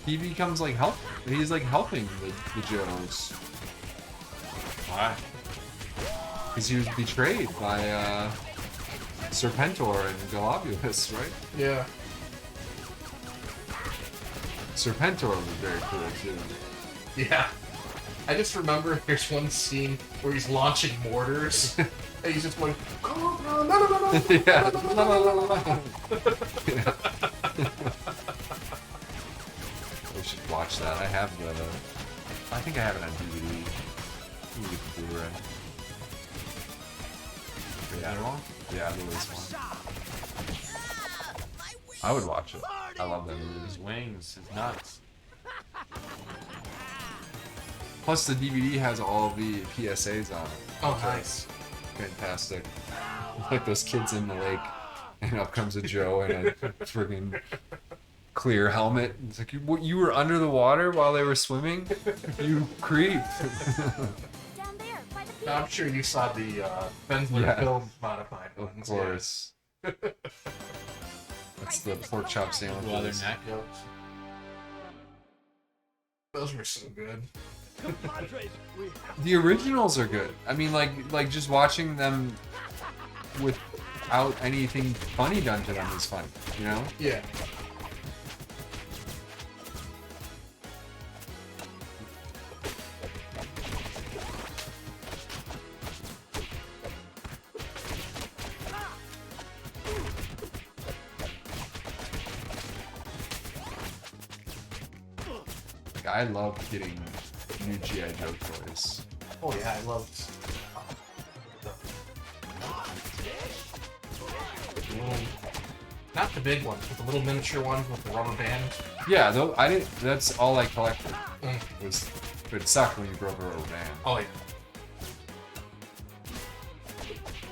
He becomes like he's like helping the Joes. Why? Because he was betrayed by Serpentor and Globulus, right? Yeah. Serpentor was very cool too. Yeah. I just remember there's one scene where he's launching mortars, and he's just going, oh, no, no, no, no, no. Yeah. La, la, la, la, la. Yeah. We should watch that. I have I think I have it on DVD. Maybe the Blu-ray. Yeah. Other one? Yeah, there is one. I would watch it. I love that movie. His wings, his nuts. Plus, the DVD has all the PSAs on it. Oh, So nice. it's fantastic. Like those kids in the lake, and up comes a Joe in a friggin' clear helmet. It's like, you were under the water while they were swimming? You creep. Down there, by the Now, I'm sure you saw the Benzler Yeah. film modified Of ones. course. That's the pork chop Leather sandwiches. neck. Yeah. Those were so good. Compadres, we The originals are good. I mean, like just watching them without anything funny done to them is fun. You know? Yeah. Like I love getting new GI Joe toys. Oh yeah, I loved. The little, not the big ones, but the little miniature ones with the rubber band. Yeah, though I didn't. That's all I collected. Mm. Was, but it sucked when you broke a rubber band. Oh yeah.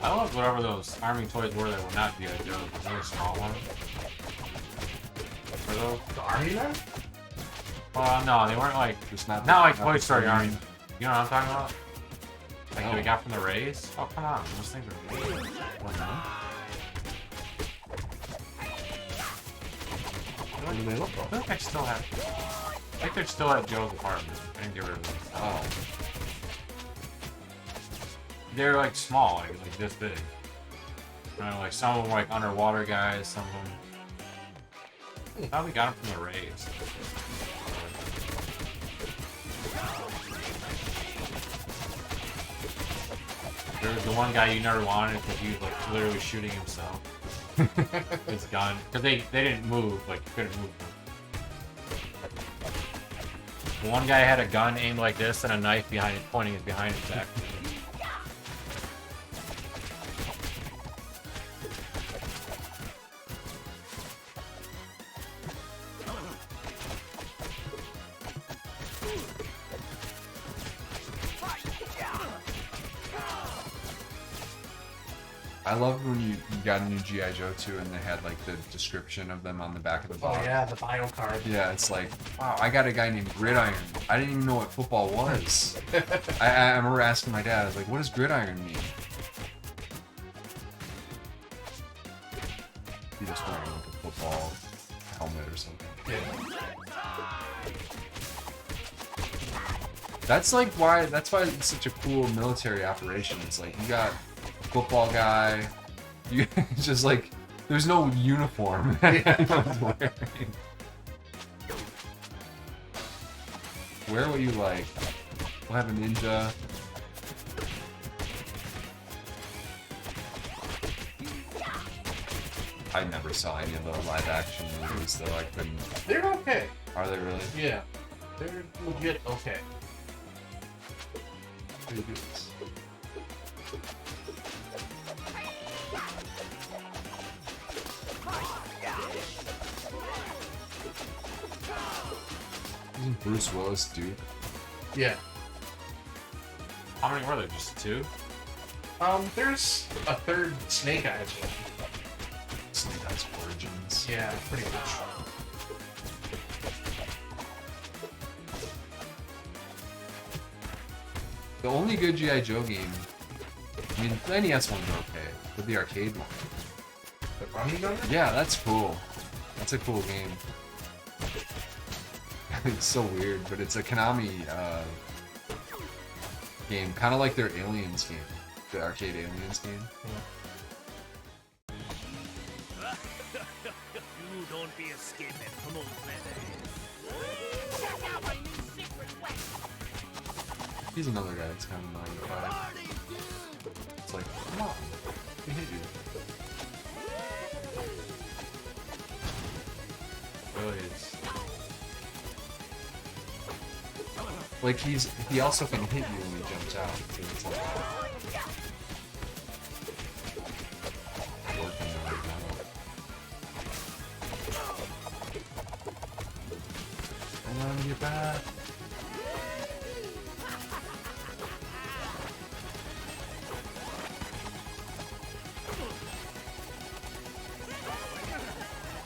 I loved whatever those army toys were that were not G.I. Joe, the really small ones. Were those? The army men? No, they weren't like, Just not. not like not Toy the Story same. Army. You know what I'm talking about? Like No. they got from the Rays? Oh, come on. Those things are weird. What, no? What do they look I like? feel like I still have. I think they're still at Joe's apartment. I didn't get rid of them. Oh, They're like small, like this big. You know, like some of them were like underwater guys, some of them. I thought we got them from the Rays. There was the one guy you never wanted because he was like literally shooting himself. His gun. Because they didn't move, like you couldn't move them. The one guy had a gun aimed like this and a knife behind it, pointing it behind his back. I loved when you got a new GI Joe too, and they had like the description of them on the back of the Oh box. yeah, the bio card. Yeah, it's like, wow, I got a guy named Gridiron. I didn't even know what football was. I remember asking my dad, I was like, what does gridiron mean? He just wearing like a football helmet or something. Yeah. That's why it's such a cool military operation. It's like you got a football guy, you just like there's no uniform that anyone's wearing. Wear what you like. We'll have a ninja. I never saw any of the live action movies though. I couldn't. They're okay. Are they really? Yeah. They're legit okay. Pretty good. Isn't Bruce Willis Duke? Yeah. How many were there? Just two? There's a third Snake Eyes one. Snake Eyes Origins. Yeah, pretty much. The only good G.I. Joe game, I mean, the NES ones are okay, but the arcade one. The Rummy Gunner? Yeah, that's cool. That's a cool game. It's so weird, but it's a Konami game, kind of like their Aliens game, the arcade Aliens game. You don't be escaping from old man. He's another guy that's kind of annoying to fight. It's like, come on, he hit you. Really is. Like he also can hit you when he jumps out. So it's like, you're back.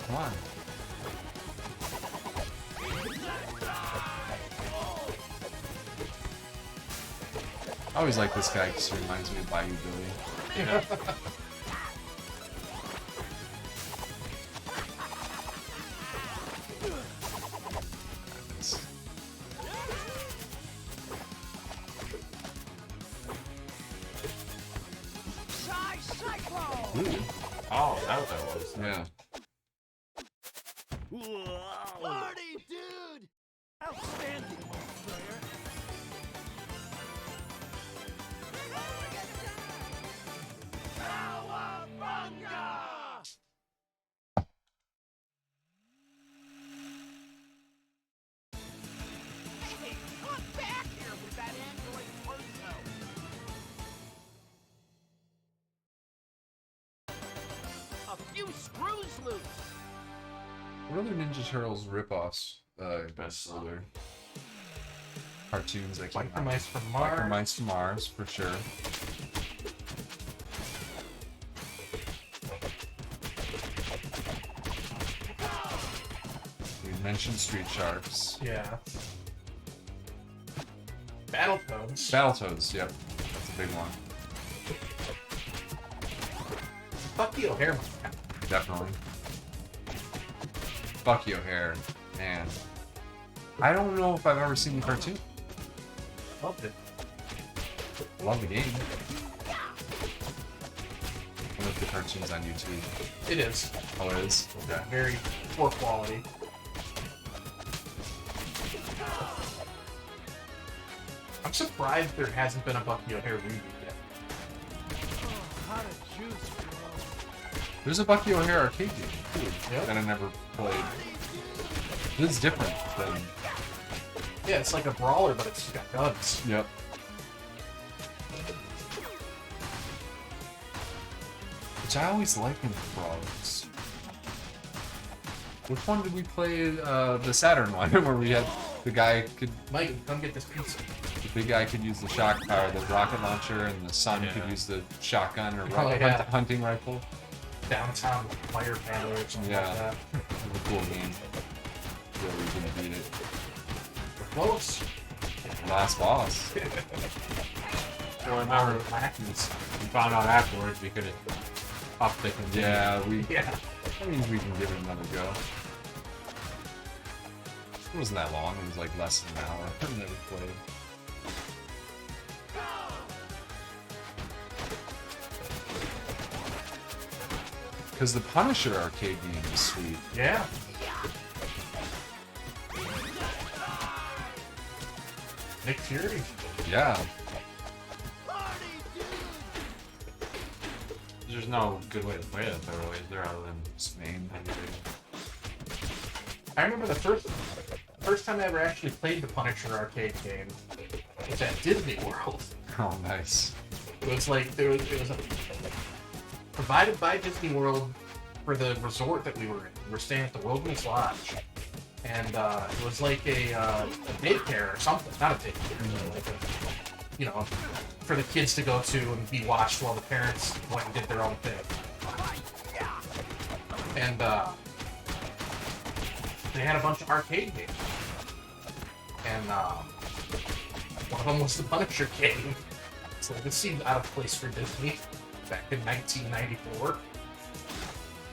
Come on. I always like this guy because he reminds me of Bayou Billy. Yeah. Ooh. Oh, that was what that was. Yeah. Party, dude! Outstanding, player. Hey, come back here with that android torso. A few screws loose. What other Ninja Turtles ripoffs? Best Older cartoons that came Like the out? Mice from Like Mars. the Mice from Mars, for sure. We mentioned Street Sharks. Yeah. Battletoads. Battletoads, yep. That's a big one. Bucky O'Hare. Definitely. Bucky O'Hare, man. I don't know if I've ever seen the cartoon. Loved it. Love the game. One of the cartoons on YouTube. It is. Oh, it is? Okay. Very poor quality. I'm surprised there hasn't been a Bucky O'Hare reboot yet. Oh, how to juice, bro. There's a Bucky O'Hare arcade game, too, Yep. that I never played. This is different than... Yeah, it's like a brawler, but it's got guns. Yep. Which I always like in brawlers. Which one did we play? The Saturn one, where we had the guy could... Mike, come get this pizza. The big guy could use the shock power, the rocket launcher, and the son Yeah. could use the shotgun or Oh, yeah. hunting rifle. Downtown fire panel or something Yeah. like that. It was a cool game. Yeah, we didn't beat it. Close. Last boss. So I remember we found out afterwards we could have upped the continue. Yeah, we... Yeah. I mean, we can give it another go. It wasn't that long. It was like less than an hour that we played. Because the Punisher arcade game is sweet. Yeah. Nick Fury. Yeah. There's no good way to play that though, is there, other than Spain. I remember the first time I ever actually played the Punisher arcade game was at Disney World. Oh, nice. It was like it was provided by Disney World for the resort that we were in. We were staying at the Wilderness Lodge, and it was like a daycare or something. Not a daycare, but like a, you know, for the kids to go to and be watched while the parents went and did their own thing. And they had a bunch of arcade games, and one of them was the Punisher game. So this seemed out of place for Disney back in 1994.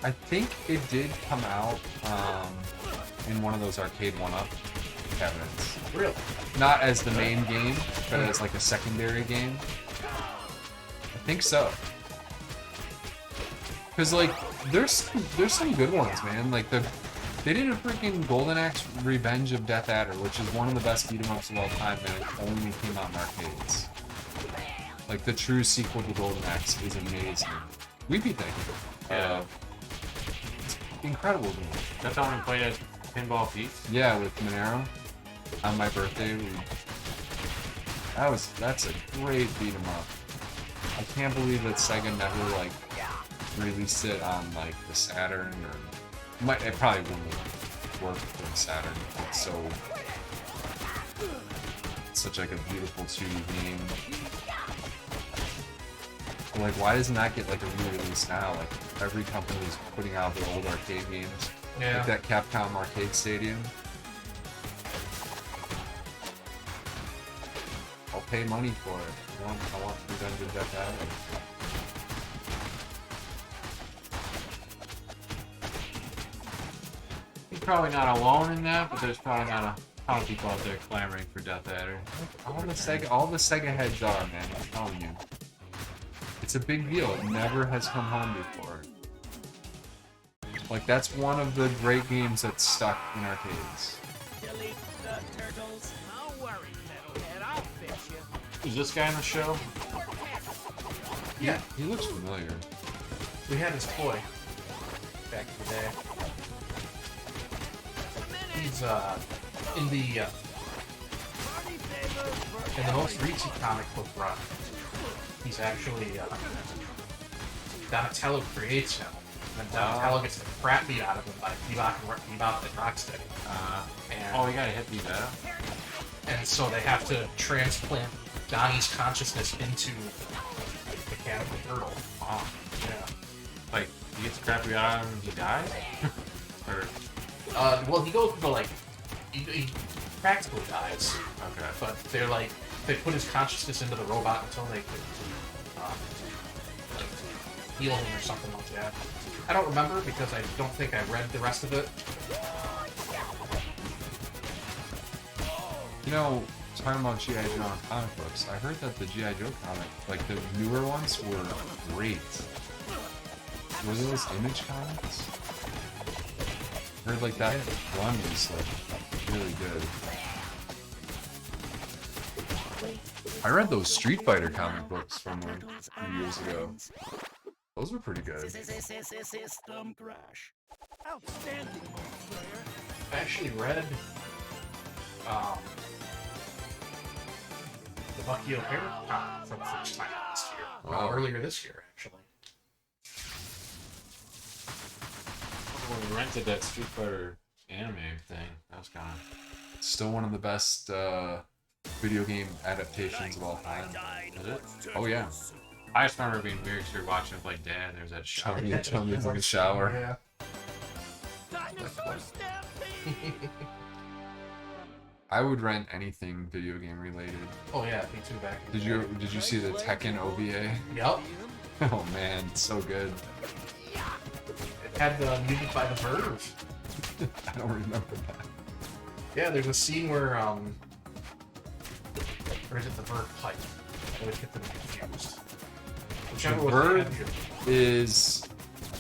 I think it did come out in one of those arcade 1-up cabinets. Really? Not as the main game, but as like a secondary game. I think so. Cause like there's some good ones, man. Like they did a freaking Golden Axe Revenge of Death Adder, which is one of the best beat 'em ups of all time, and it only came out in arcades. Like the true sequel to Golden Axe is amazing. We beat that game. Yeah. It's incredible game. That's how we played at Pinball Pete. Yeah, with Monero on my birthday. That's a great beat 'em up. I can't believe that Sega never like released it on like the Saturn or it probably wouldn't have worked for the Saturn. It's so It's such like a beautiful 2D game. Like, why doesn't that get like a re-release now? Like, every company is putting out their old arcade games. Yeah. Like that Capcom Arcade Stadium. I'll pay money for it. I want to be done with that battle. He's probably not alone in that, but there's probably not a ton of people out there clamoring for Death Adder. All the Sega heads are, man. I'm telling you. It's a big deal. It never has come home before. Like, that's one of the great games that's stuck in arcades. Delete the turtles. No worries, metalhead. I'll fix you. Is this guy in the show? Yeah, He looks familiar. we had his toy back in the day. He's in the most recent comic book run. He's actually Donatello creates him, and Donatello gets the crap beat out of him by Bebop and Rocksteady. Oh, you gotta hit these up. And so they have to transplant Donnie's consciousness into the mechanical turtle. Oh, Yeah. like, he gets the crap beat out of him and he dies? Or, Well, he goes through like he practically dies, okay. but they're like they put his consciousness into the robot until they could like, heal him or something like that. I don't remember because I don't think I read the rest of it. You know, talking about G.I. Joe and comic books, I heard that the G.I. Joe comic, like the newer ones, were great. Were those Image comics? I heard like that one was like really good. I read those Street Fighter comic books from like a few years ago. Those were pretty good. System crash. Outstanding, player. I actually read the Bucky O'Hare comic for the first time last year. Wow. Earlier this year, actually. When we rented that Street Fighter anime thing, that was kind of... Still one of the best video game adaptations of all time. Is it? Oh yeah. I just remember being weird because we were watching it like Dad, and there was that shower. Tell me like a shower. Yeah. Dinosaur stampede. I would rent anything video game related. Oh yeah, me too. Back. in the day. Did you see the Tekken OVA? Yep. Oh man, it's so good. It had music by the Verve. I don't remember that. Yeah, there's a scene where or is it the Verve Pipe? I always get them confused. Whichever The was Verve heavier. is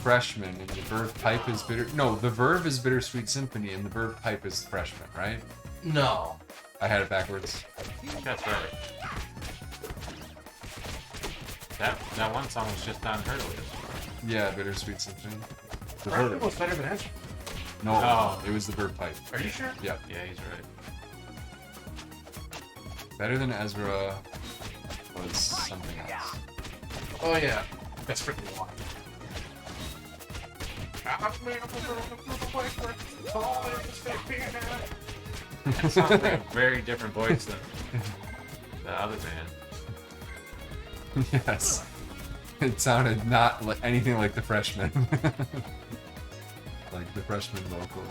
Freshman and the Verve Pipe is Bitter. No, the Verve is Bittersweet Symphony and the Verve Pipe is Freshman, right? No. I had it backwards. That's right. That one song was just on Hurdle. Yeah, Bittersweet Symphony. The Freshman Verve. was better than Ezra. No, Oh. it was the Verve Pipe. Are you sure? Yeah. Yeah, he's right. Better than Ezra was something else. Oh yeah. That's freaking one. That sounds like a very different voice than the other band. Yes. It sounded not like anything like the Freshman. Like the Freshman vocal.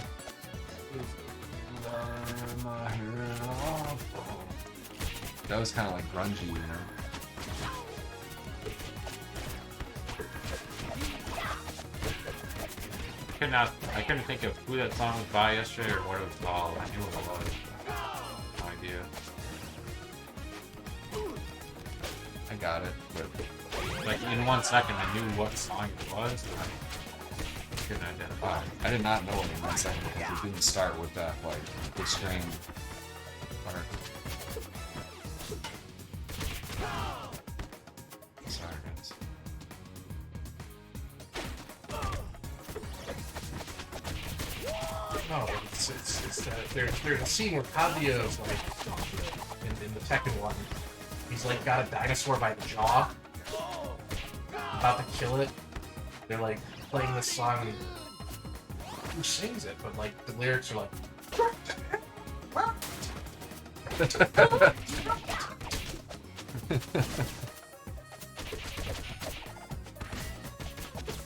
That was kind of like grungy, you know? I couldn't think of who that song was by yesterday or what it was called. I knew what it was. No idea. I got it, but Like in 1 second, I knew what song it was. But I couldn't identify. I did not know it in 1 second because it didn't start with that, like, the string part. Sorry, guys. No, it's there's a scene where Kazuya is like in the Tekken one. He's like got a dinosaur by the jaw, about to kill it. They're like playing this song. And who sings it? But like the lyrics are like.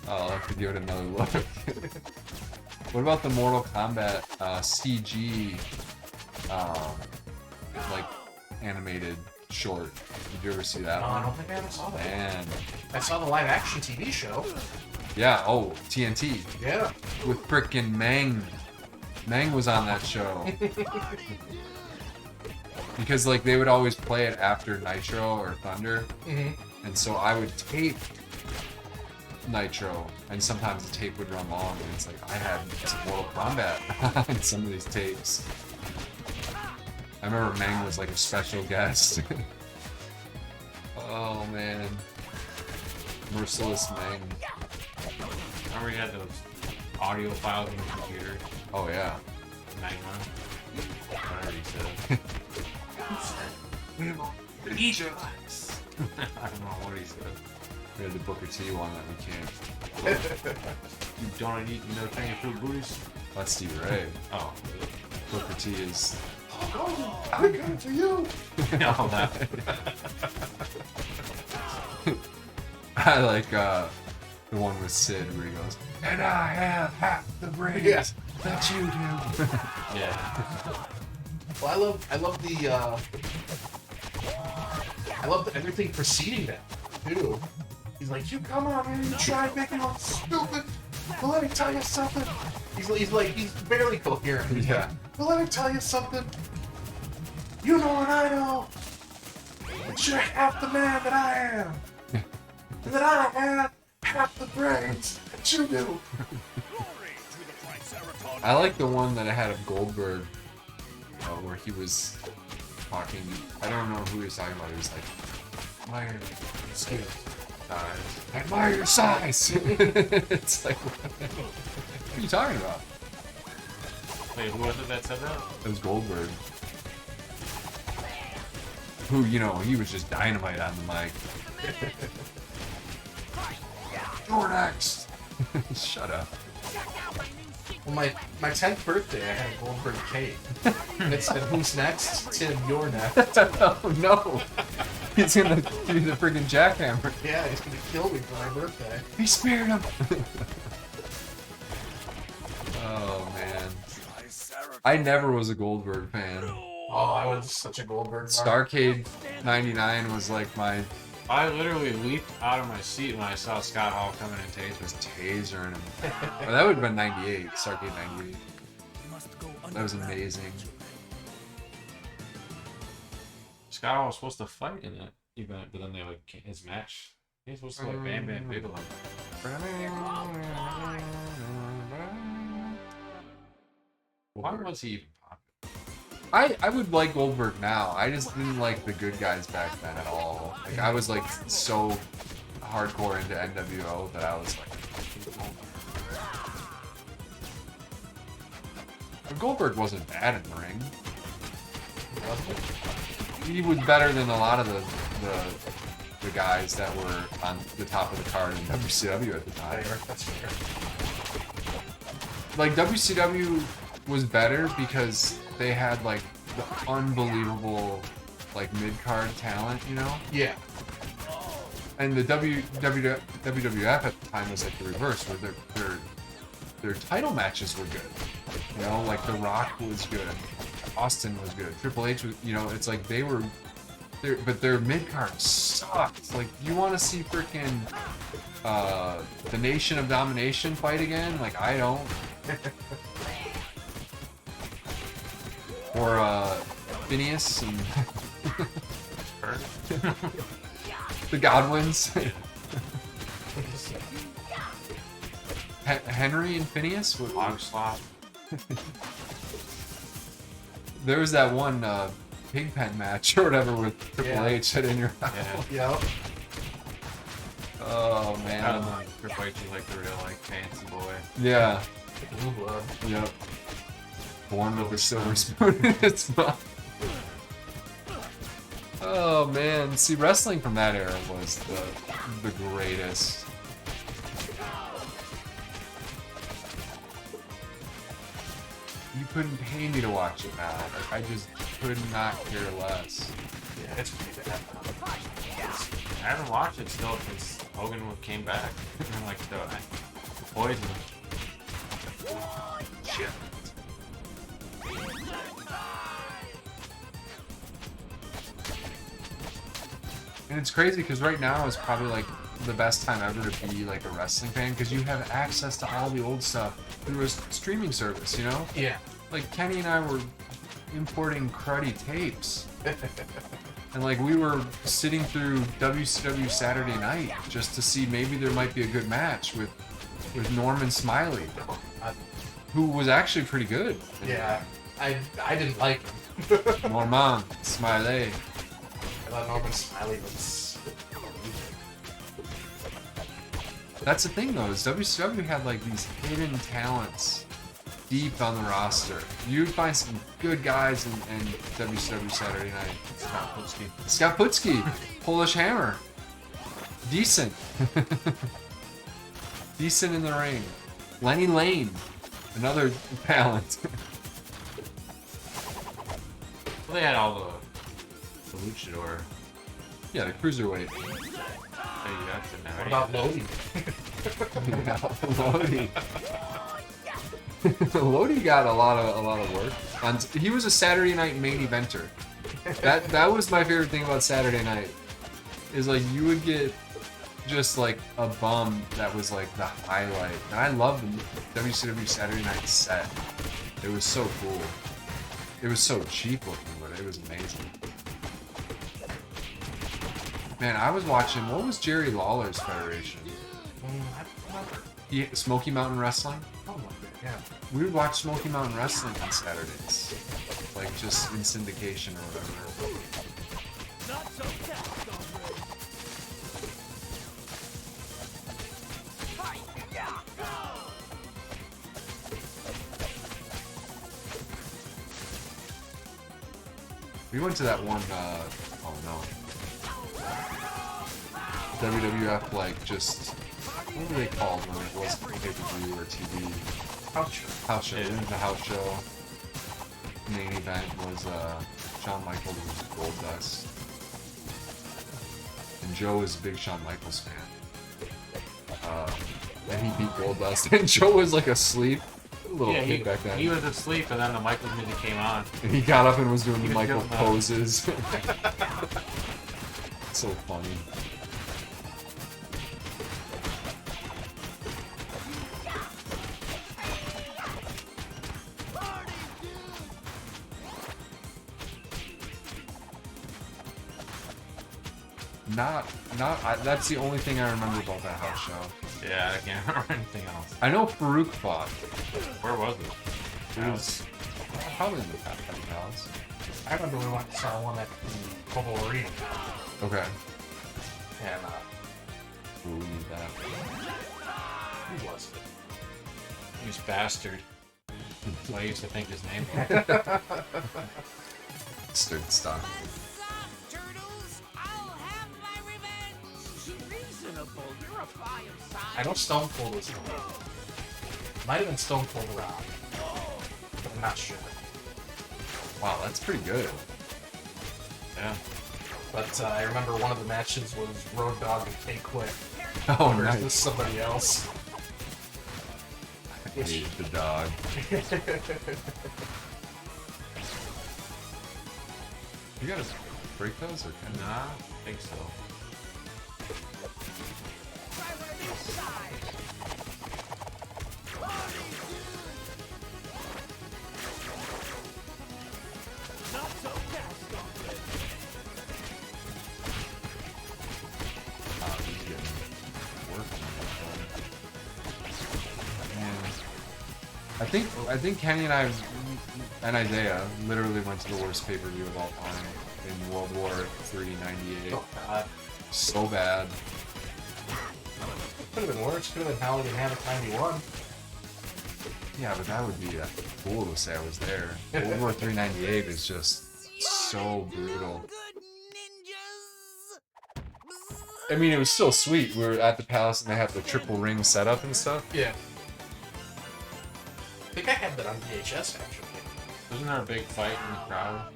I'll have to give it another look. What about the Mortal Kombat CG, like animated short? Did you ever see that No, I one? don't think I ever saw that. Man, I saw the live action TV show. yeah. Oh, TNT Yeah. with frickin' Mang. Mang was on that show. Because like they would always play it after Nitro or Thunder, and so I would tape Nitro, and sometimes the tape would run long, and it's like I had some Mortal Kombat on some of these tapes. I remember Mang was like a special guest. Oh man, merciless Mang. Remember you had those audio files in your computer? Oh yeah. Magma. Whatever you said. Eat I don't know what he said. We had the Booker T one that we can't. You don't eat no thing of food booties? That's Steve Ray. Oh. Booker T is. I got it for you. No, that. I like the one with Sid where he goes, and I have half the brains Yeah. that you do. Yeah. Well, I love everything preceding that too. He's like, you come on here, you try making all stupid. Well, let me tell you something. He's barely coherent. He's Yeah. like, well, let me tell you something. You know what I know. That you're half the man that I am. And that I have half the brains that you do. I like the one that I had of Goldberg, where he was talking. I don't know who he was talking about. He was like, admire your skill, size. Admire your size. It's like, what are you talking about? Wait, who was it that said that? It was Goldberg. Who, you know, he was just dynamite on the mic. You're next. Shut up. Well, my 10th birthday, I had a Goldberg cake. And it said, who's next? Tim, you're next. Oh no! He's gonna do the friggin' jackhammer. Yeah, he's gonna kill me for my birthday. He speared him! Oh man. I never was a Goldberg fan. Oh, I was such a Goldberg fan. Starcade 99 was like my I literally leaped out of my seat when I saw Scott Hall coming and taser. was tasering him. Well, that would have been 98, Starcade 98. That was amazing. Scott Hall was supposed to fight in that event, but then they like his match. He's supposed to like Bam Bam Bigelow. Why was he even popular? I would like Goldberg now. I just didn't like the good guys back then at all. Like I was like so hardcore into NWO that I was like. But Goldberg wasn't bad in the ring. He was better than a lot of the guys that were on the top of the card in WCW at the time. That's fair. Like WCW was better because they had like the unbelievable like mid-card talent, you know? Yeah. And the WWF at the time was like the reverse, where their title matches were good. You know, like The Rock was good, Austin was good, Triple H was, you know, it's like they were, but their mid-card sucked. Like, you want to see freaking the Nation of Domination fight again? Like, I don't. Or Phineas and the Godwins. Henry and Phineas? Hog slop. There was that one Pigpen match or whatever with Triple H at In Your House. Yeah. Yep. Oh I don't man. know. Triple H is like the real like fancy boy. Yeah. Blue blood. Yep. Born with a silver spoon in its mouth. Oh man. See, wrestling from that era was the greatest. You couldn't pay me to watch it now. Like, I just could not care less. Yeah, it's pretty bad. I haven't watched it still since Hogan came back. And like the poison. Shit. And it's crazy because right now is probably like the best time ever to be like a wrestling fan because you have access to all the old stuff through a streaming service, you know? Yeah. Like Kenny and I were importing cruddy tapes. And like we were sitting through WCW Saturday Night just to see maybe there might be a good match with Norman Smiley, who was actually pretty good. Yeah. I didn't like him. Norman Smiley. I thought Norman Smiley was... That's the thing though, is WCW had like these hidden talents deep on the roster. You'd find some good guys in WCW Saturday Night. Scott Putski, Polish Hammer. Decent. Decent in the ring. Lenny Lane, another talent. Well, they had all the luchador. Yeah, the cruiserweight. Hey, that's in there, What right? about Lodi? Lodi. Lodi got a lot of work. He was a Saturday night main eventer. That was my favorite thing about Saturday night. Is like you would get just like a bum that was like the highlight. And I love the WCW Saturday night set. It was so cool. It was so cheap looking, but it was amazing. Man, I was watching, what was Jerry Lawler's federation? I don't remember. Smoky Mountain Wrestling? Something like that, yeah. We would watch Smoky Mountain Wrestling on Saturdays. Like, just in syndication or whatever. Not so fast, comrade. We went to that one, oh no. WWF, like, just, what were they called when it wasn't pay-per-view or TV? House show. House show. Yeah. We went to the house show. Main event was, Shawn Michaels versus Goldust. And Joe is a big Shawn Michaels fan. And he beat Goldust, and Joe was, like, asleep. A little Yeah, kid back then. he was asleep, and then the Michaels music came on. And he got up and was doing the He was Michael doing that. poses. So funny. That's the only thing I remember about that house show. Yeah, I can't remember anything else. I know Farouk fought. Where was it? It was probably in the Petty Palace. I remember we went to saw one at the Kobo Arena. Okay. And, Ooh, we need that. who was it? He's bastard. That's what I used to think his name was. Stood stock. Turtles, I'll have my revenge. Reasonable. You're a fire sign. I know Stone Cold was in it. Might have been Stone Cold Rock. But I'm not sure. Wow, that's pretty good. Yeah. But I remember one of the matches was Road Dogg and K-Quick Oh, versus nice. somebody else. I hated the dog. You gotta break those or can Nah, I think so. Not so fast, comrade. he's getting worked on that one. Man. I think Kenny and I and Isaiah literally went to the worst pay-per-view of all time in World War III '98. Oh god. So bad. Could have been worse. Could have been Howling and Havoc 91. Yeah, but that would be cool to say I was there. World War III '98 is just so brutal. Good ninjas. I mean, it was still sweet. We were at the palace and they had the triple ring setup and stuff. Yeah. I think I had that on VHS actually. Wasn't there a big fight in the crowd?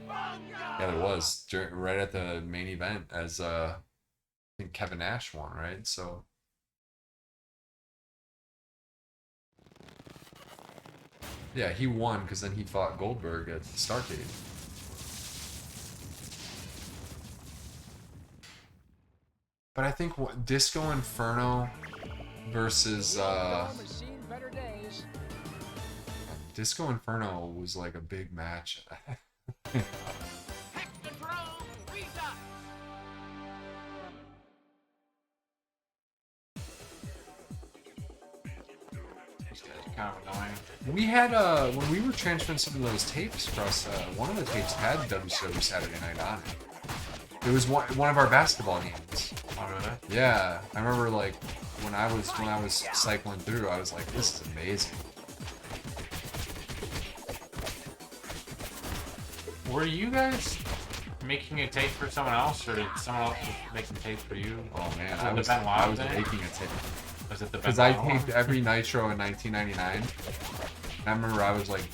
Yeah, there was right at the main event as I think Kevin Nash won, right? So yeah, he won because then he fought Goldberg at Starrcade. But I think Disco Inferno versus Seen better days. Disco Inferno was like a big match. This guy's kind of annoying. We had when we were transferring some of those tapes across, one of the tapes had WCW Saturday Night on it. It was one of our basketball games. Oh, really? Yeah, I remember like when I was cycling through, I was like, this is amazing. Were you guys making a tape for someone else, or did someone else just make the tape for you? Oh man, Was it I Benoit was in it? making a tape Was it the because I Benoit one? taped every Nitro in 1999. And I remember I was like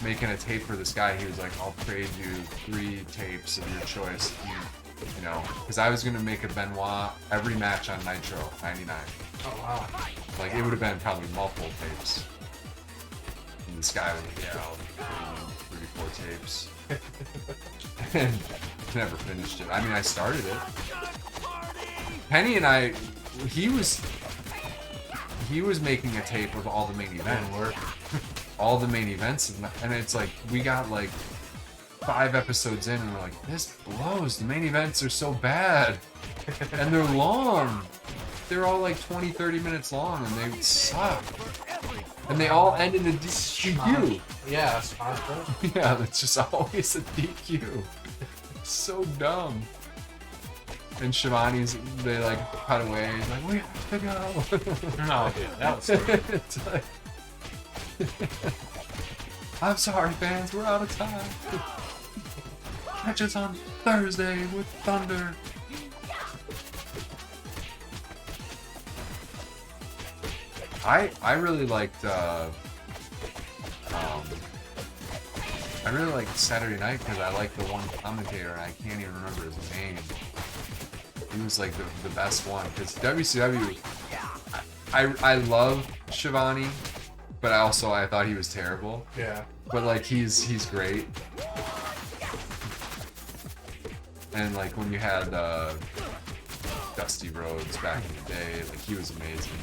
making a tape for this guy. He was like, I'll trade you 3 tapes of your choice. You know, because I was gonna make a Benoit every match on Nitro 99. Oh wow. Like it would have been probably multiple tapes. And this guy was like, yeah, I'll trade you 3-4 tapes. And never finished it. I mean, I started it. Penny and I, he was making a tape of all the main events, all the main events, and it's like we got like 5 episodes in, and we're like, this blows. The main events are so bad, and they're long. They're all like 20-30 minutes long, and they suck. And they all end in a DQ. Yeah, sponsor. Yeah, that's just always a DQ. So dumb. And Shivani's, they like cut away. He's like, we have to go. No, dude, that was stupid. It's like, I'm sorry, fans, we're out of time. Catch us on Thursday with Thunder. I really liked I really liked Saturday Night because I liked the one commentator and I can't even remember his name. He was like the best one because WCW. I love Shivani, but I thought he was terrible. Yeah. But like he's great. And like when you had Dusty Rhodes back in the day, like he was amazing.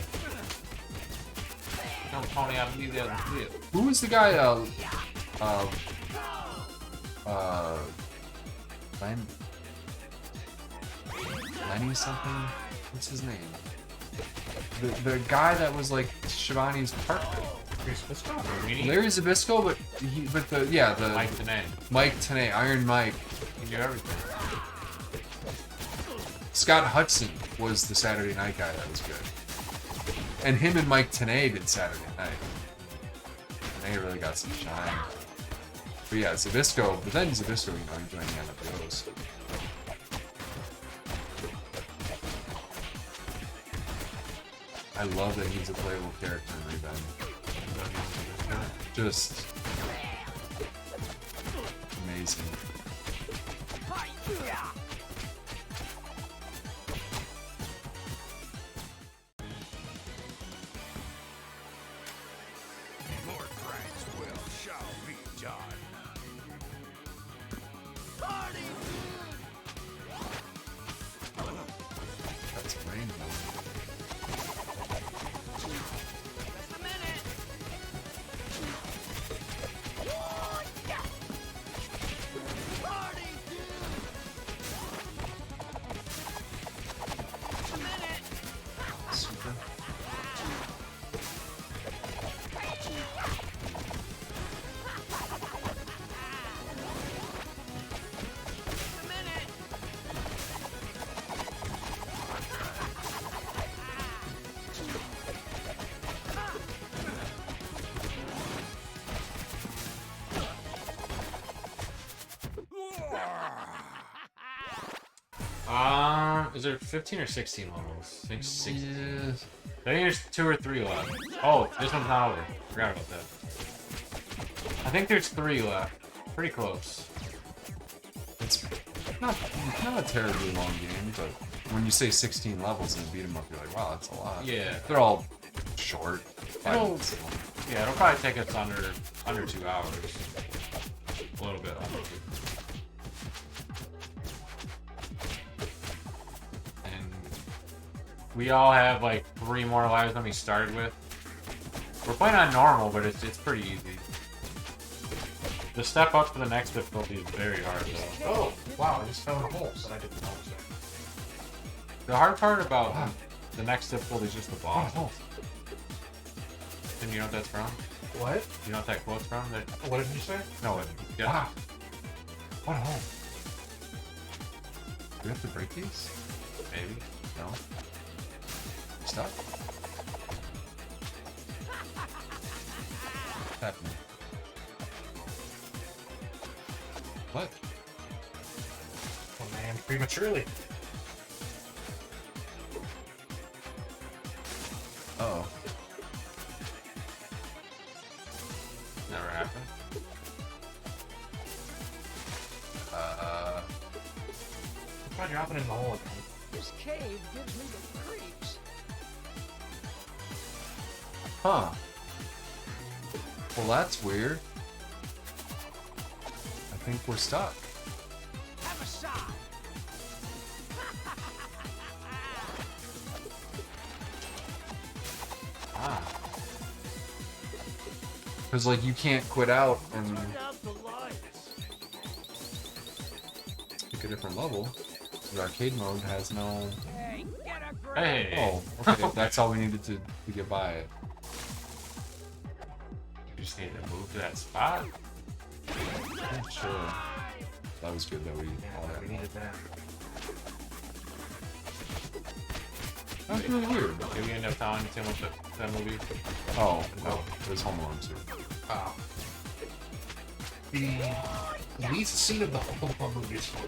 No, Tony, I'll leave the other clip. Who was the guy? Lenny something? What's his name? The guy that was like Shivani's partner. Larry Zbyszko, but the Mike Tenay. Mike Tenay, Iron Mike. He knew everything. Scott Hudson was the Saturday Night guy that was good. And him and Mike Tenay did Saturday Night. Tenay really got some shine. But yeah, Zbyszko, but then Zbyszko, you know, he joined the NWOs. I love that he's a playable character in Revenge. Just amazing. More pranks shall be done. That's a rainbow. Super. Is there 15 or 16 levels? I think 16. Yeah. I think there's 2 or 3 left. Oh, this one's not over. Forgot about that. I think there's 3 left. Pretty close. It's not a terribly long game, but when you say 16 levels and beat 'em up, you're like, wow, that's a lot. Yeah. They're all short. 5 It'll- minutes long. Yeah, it'll probably take us under 2 hours. A little bit under 2. And we all have like 3 more lives than we started with. We're playing on normal, but it's pretty easy. The step up to the next difficulty is very hard though. Oh, wow, I just found a hole that I didn't know was there. The hard part about the next difficulty is just the boss. Oh, And you know what that's from? what? You know what that quote's from? That What did you say? no, yeah. Wow. What a hole. Do we have to break these? Maybe. No. Stuck? What's happening? What? Oh man, prematurely. Uh-oh. Never happened. Try dropping in the hole again. This cave gives me the creeps. Huh. Well, that's weird. I think we're stuck. Have a shot. Ah. Because, like, you can't quit out and Out the lights. pick a different level. The arcade mode has no... Hey, get a grip. Hey. Oh, okay. That's all we needed to get by it. You just need to move to that spot. Yeah, sure. That was good that we all Yeah, had we needed that. That was really weird. Did we end up telling Tim what that movie? Oh, no. It was Home Alone 2. Oh. The least scene of the whole movie is fun.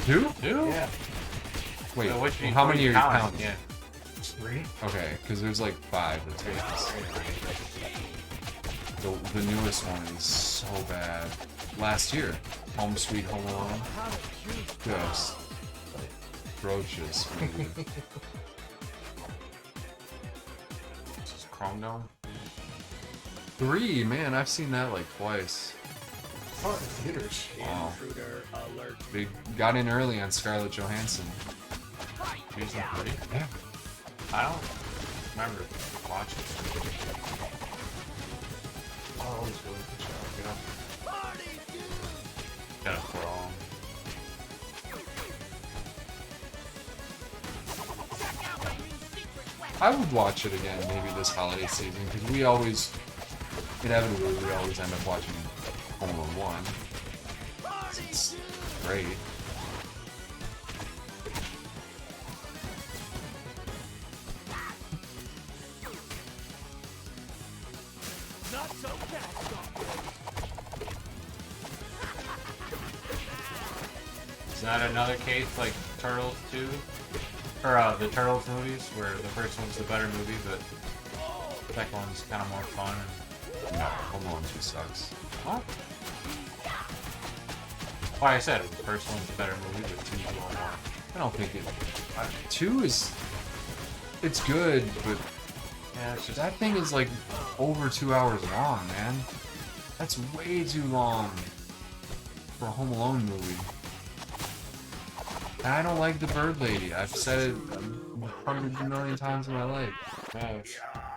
2? Two? Yeah. Wait, So which how many are you counting? counting? Yeah. It's 3. Okay, because there's like 5 that's the newest one is so bad. Last year, Home Sweet Home Alone. Just atrocious movie. This is Chrome Dome. 3, man, I've seen that like twice. Oh, in theaters. Wow. They got in early on Scarlett Johansson. Season 3? Yeah. I don't remember watching it. Oh, it was really good show. Yeah. Gotta throw 'em. I would watch it again maybe this holiday season because we always, inevitably, we always end up watching Home Alone 1. It's great. Not so fast. Is that another case like Turtles 2? Or the Turtles movies, where the first one's the better movie, but the second one's kind of more fun. No, Home Alone 2 sucks. What? Why I said it, the first one's the better movie, but 2's a little more. I don't think it. 2 is. It's good, but Yeah, it's just that thing is like over 2 hours long, man. That's way too long for a Home Alone movie. And I don't like the Bird Lady. I've said it hundreds of million times in my life. yeah,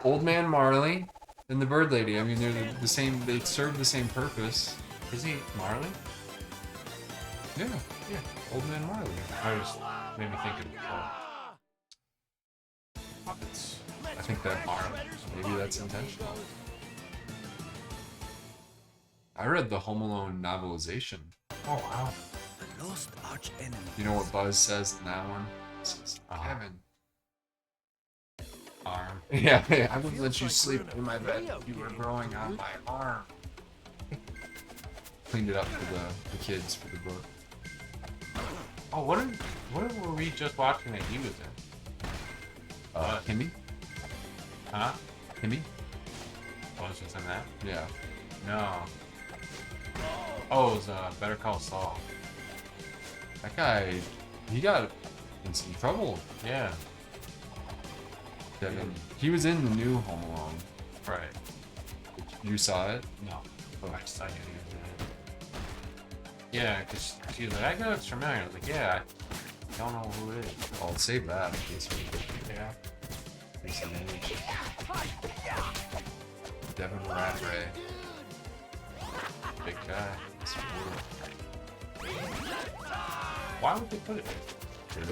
Old Man Marley and the Bird Lady. I mean, they're the same. They serve the same purpose. Is he Marley? Yeah, yeah. Old Man Marley. I just made me think of puppets. I think that maybe that's intentional. I read the Home Alone novelization. Oh, wow. Lost arch enemy. You know what Buzz says in that one? It says, Kevin. Arm. Yeah, I wouldn't let you sleep in my bed. You were growing on my arm. Cleaned it up for the kids for the book. Oh, what were we just watching that he was in? Kimmy? Huh? Kimmy? Oh, was just in that? Yeah. No. Oh, it was Better Call Saul. That guy, he got in some trouble. Yeah. Devin. He was in the new Home Alone. Right. You saw it? No. Oh, I just thought you knew that. Yeah, because she was like, I know it's familiar. I was like, yeah, I don't know who it is. I'll save that in case we Yeah. face an age. Devin Radray. Big guy. That's Why would they put it there?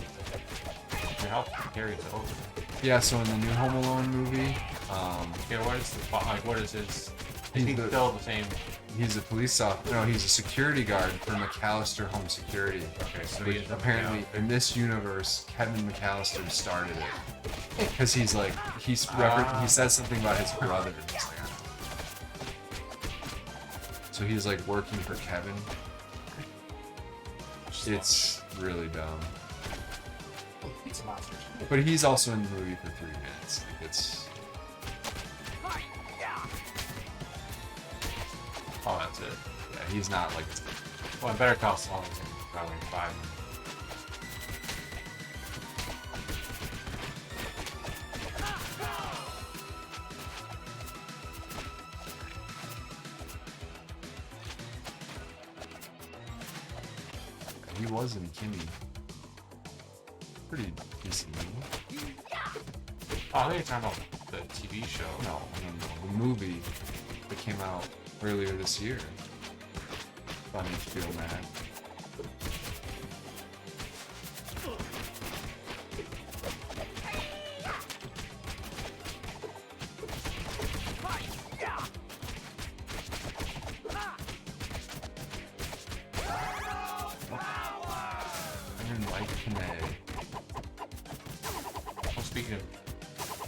To help carry it over. Yeah, so in the new Home Alone movie, Yeah, what is the like? What is his? He's He's the- still the same. he's a police officer. No, he's a security guard for McAllister Home Security. Okay, so Which he's apparently in this universe, Kevin McAllister started it because he's like he says something about his brother. And it's like, I don't know. So he's like working for Kevin. It's really dumb. Pizza monsters. But he's also in the movie for 3 minutes. Like it's Oh, that's it. yeah, he's not like Well, Better Call Saul is in probably 5 minutes. he was in Kimmy. Pretty decent movie. Oh, I think you're talking about the TV show. No, the movie that came out earlier this year on HBO Max. I didn't like Kane. Well, speaking of,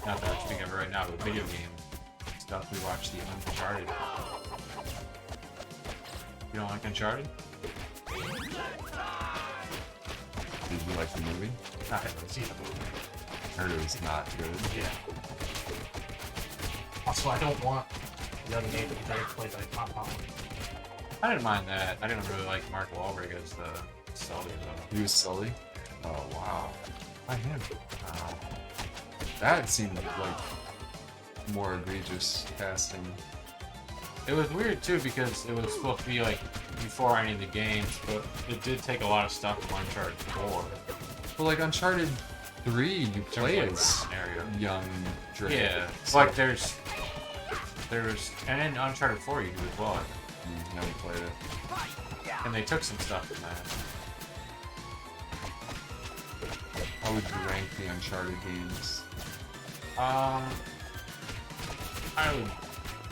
not that we're speaking of it right now, but video game stuff, we watched the Uncharted. You don't like Uncharted? Did you like the movie? I haven't seen the movie. I heard it was not good. Yeah. Also, I don't want the other game to be played by Tom Holland. I didn't mind that. I didn't really like Mark Wahlberg as the Sully though. He was Sully? Oh, wow. By him. Wow. That seemed like more egregious casting. It was weird too because it was supposed to be like before any of the games, but it did take a lot of stuff from Uncharted 4. Well, like Uncharted 3, you play like as scenario. young Drake. Yeah, So- like there's, and in Uncharted 4 you do as well, Never played it. and they took some stuff from that. How would you rank the Uncharted games? I would.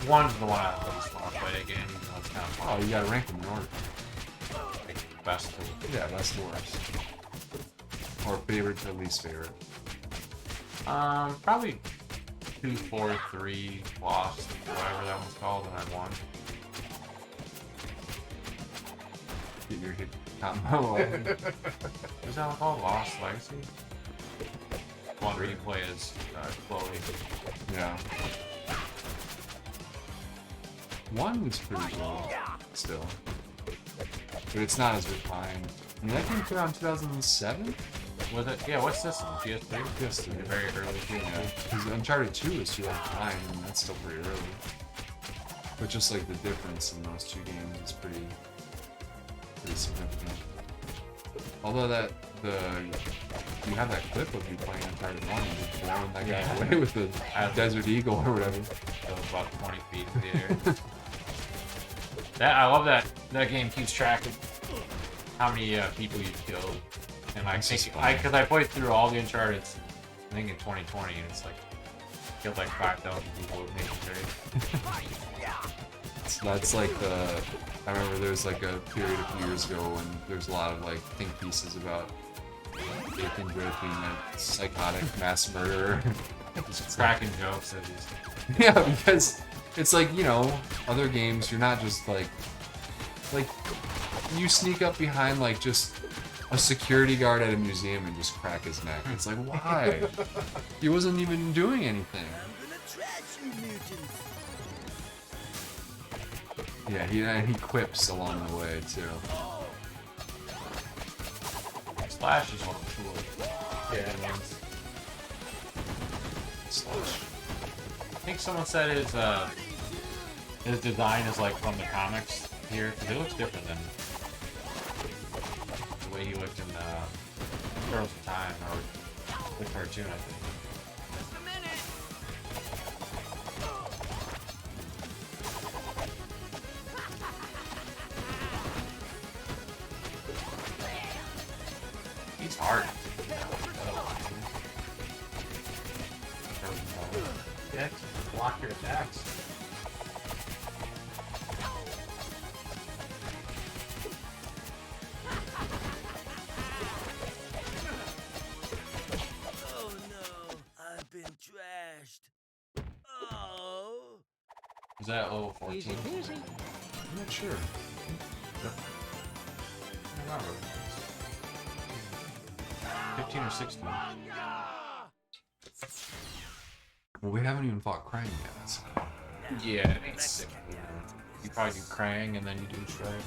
One's the one I least want to play again, even though it's kind of Oh, fun. you gotta rank them in order. Like, best to Yeah, best to worst. Or favorite to least favorite. probably 2, 4, 3, Lost, whatever that one's called, and I won. Get your hit combo. What's that one called? Lost Legacy? One where you play as Chloe. Yeah. One was pretty cool, still. But it's not as refined. I mean, that came around 2007? Was it? Yeah, what's this one? PS3? PS3. The very early PS3. Yeah. Because Uncharted 2 is 2009, and that's still pretty early. But just like the difference in those two games is pretty significant. Although you have that clip of you playing Uncharted 1 and just blowing that guy away with the Desert Eagle or whatever. That was about 20 feet in the air. I love that game keeps track of how many people you've killed. And I think, because I played through all the Uncharted's, I think in 2020, and it's like, killed like 5,000 people with Nathan Drake. So that's like I remember there was like a period a few years ago when there's a lot of like think pieces about Nathan Drake being a psychotic mass murderer. Just cracking jokes that he's. Yeah, because it's like, you know, other games, you're not just like you sneak up behind like just a security guard at a museum and just crack his neck. It's like, why? He wasn't even doing anything. Yeah, he quips along the way too. Slash is one of the coolest. Yeah. Slash. I think someone said his design is like from the comics here, because it looks different than the way he looked in Girls of Time or the cartoon, I think. He's hard. Yeah, block your attacks. Oh no, I've been trashed. Oh. Is that level 14? Easy peasy. I'm not sure. I don't remember. 15 or 16. Well, we haven't even fought Krang yet. So. Yeah, it's sick. You probably do Krang and then you do Strike.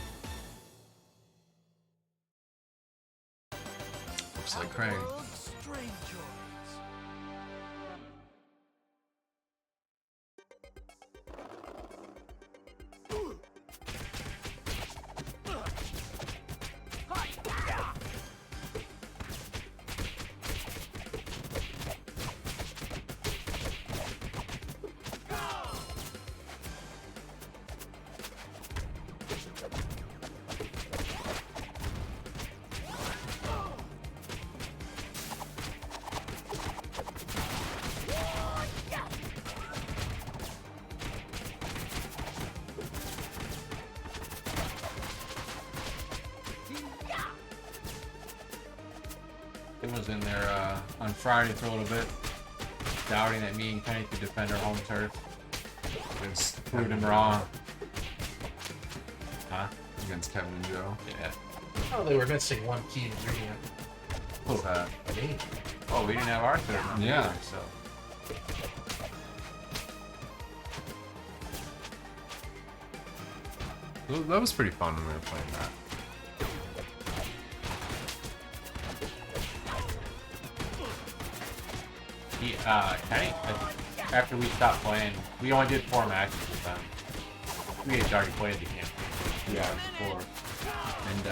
Looks like Krang. Strange joys. It was in there on Friday for a little bit, doubting that me and Kenny could defend our home turf. Against Proved him wrong. Huh? Against Kevin and Joe. Yeah. Oh, they were missing one key ingredient. What's that? Me. Oh, we didn't have our turf. Yeah. Either, so. That was pretty fun when we were playing that. He, Kenny, after we stopped playing, we only did 4 matches with them. We had already played the campaign. Yeah. Before. And,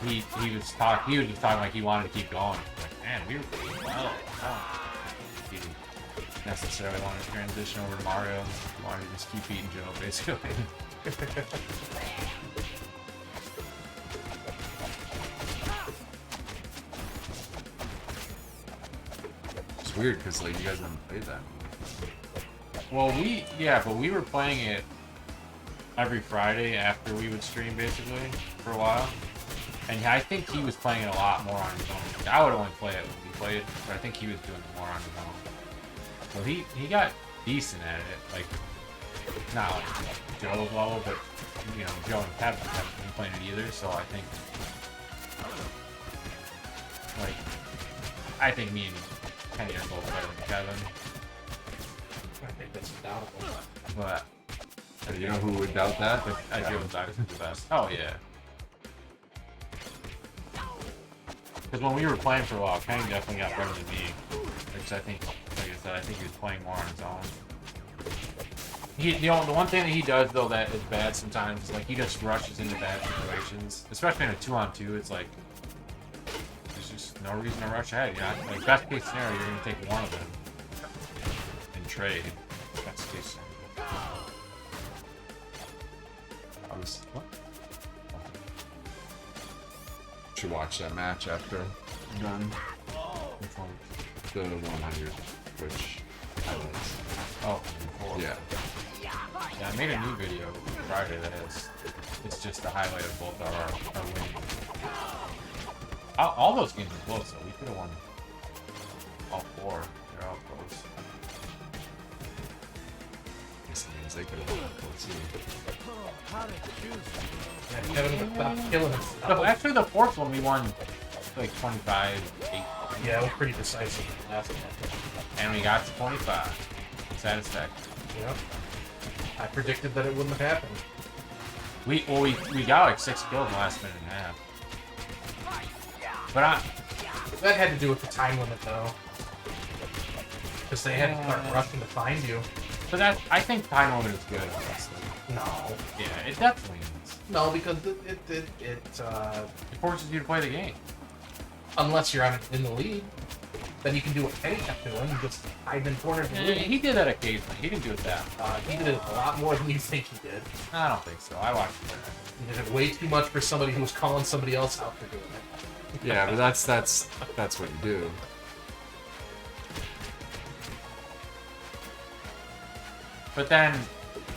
he was just talking like he wanted to keep going. Like, man, we were playing well. He didn't necessarily want to transition over to Mario. He wanted to just keep beating Joe, basically. It's weird because like you guys haven't played that. Well, but we were playing it every Friday after we would stream, basically, for a while. And I think he was playing it a lot more on his own. I would only play it when we played it, but I think he was doing it more on his own. So he got decent at it, like, not like Joe's level, but, you know, Joe and Kevin haven't been playing it either, so I think, like, I think me and Kenny are both better than Kevin, I think that's undoubtable. but You know who would doubt that? I feel that is the best. Oh, yeah. Because when we were playing for a while, Kenny definitely got better than me. Because I think, like I said, I think he was playing more on his own. The one thing that he does, though, that is bad sometimes is, like, he just rushes into bad situations. Especially in a 2-on-2, it's like, there's just no reason to rush ahead. You know, like, best case scenario, you're going to take one of them and trade. Best case scenario. I was what? Should watch that match after done. Which one? The 100, which highlights. Oh, before. Yeah. Yeah, I made a new video Friday that is, it's just a highlight of both our wins. All those games were close, though. We could have won all 4. They're all close. Guess it means they could have won it too. Oh, how to choose. Yeah, Kevin was about killing himself. Actually, the 4th one we won like 25-8. Yeah, it was pretty decisive in the last one. And we got to 25. Satisfaction. Yep. I predicted that it wouldn't have happened. We got like 6 kills in the last minute and a half. But That had to do with the time limit, though. Because they had to start rushing to find you. I think time limit is good, honestly. No. Yeah, it definitely is. No, because it forces you to play the game. unless you're in the lead, then you can do what Kenny kept doing. You just hide in corners and lead. He did that occasionally. He didn't do it that. He did it a lot more than you think he did. I don't think so. I watched it. He did it way too much for somebody who was calling somebody else out for doing it. Yeah, but that's what you do. But then,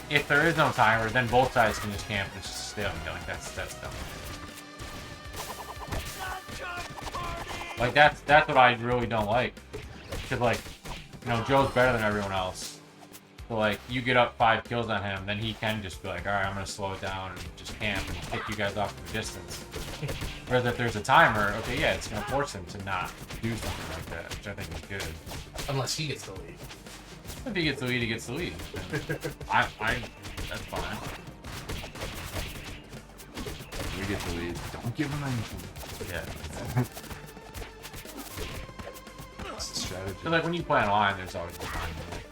if there is no timer, then both sides can just camp and just stay on like that's dumb. Like that's what I really don't like. Because like, you know, Joe's better than everyone else. So like, you get up 5 kills on him, then he can just be like, all right, I'm gonna slow it down and just camp and kick you guys off the distance. Whereas if there's a timer, okay, yeah, it's gonna force him to not do something like that, which I think is good. Unless he gets the lead. If he gets the lead, he gets the lead. I that's fine. We get the lead. Don't give him anything. Yeah. That's the strategy. So like when you play online, there's always the time limit.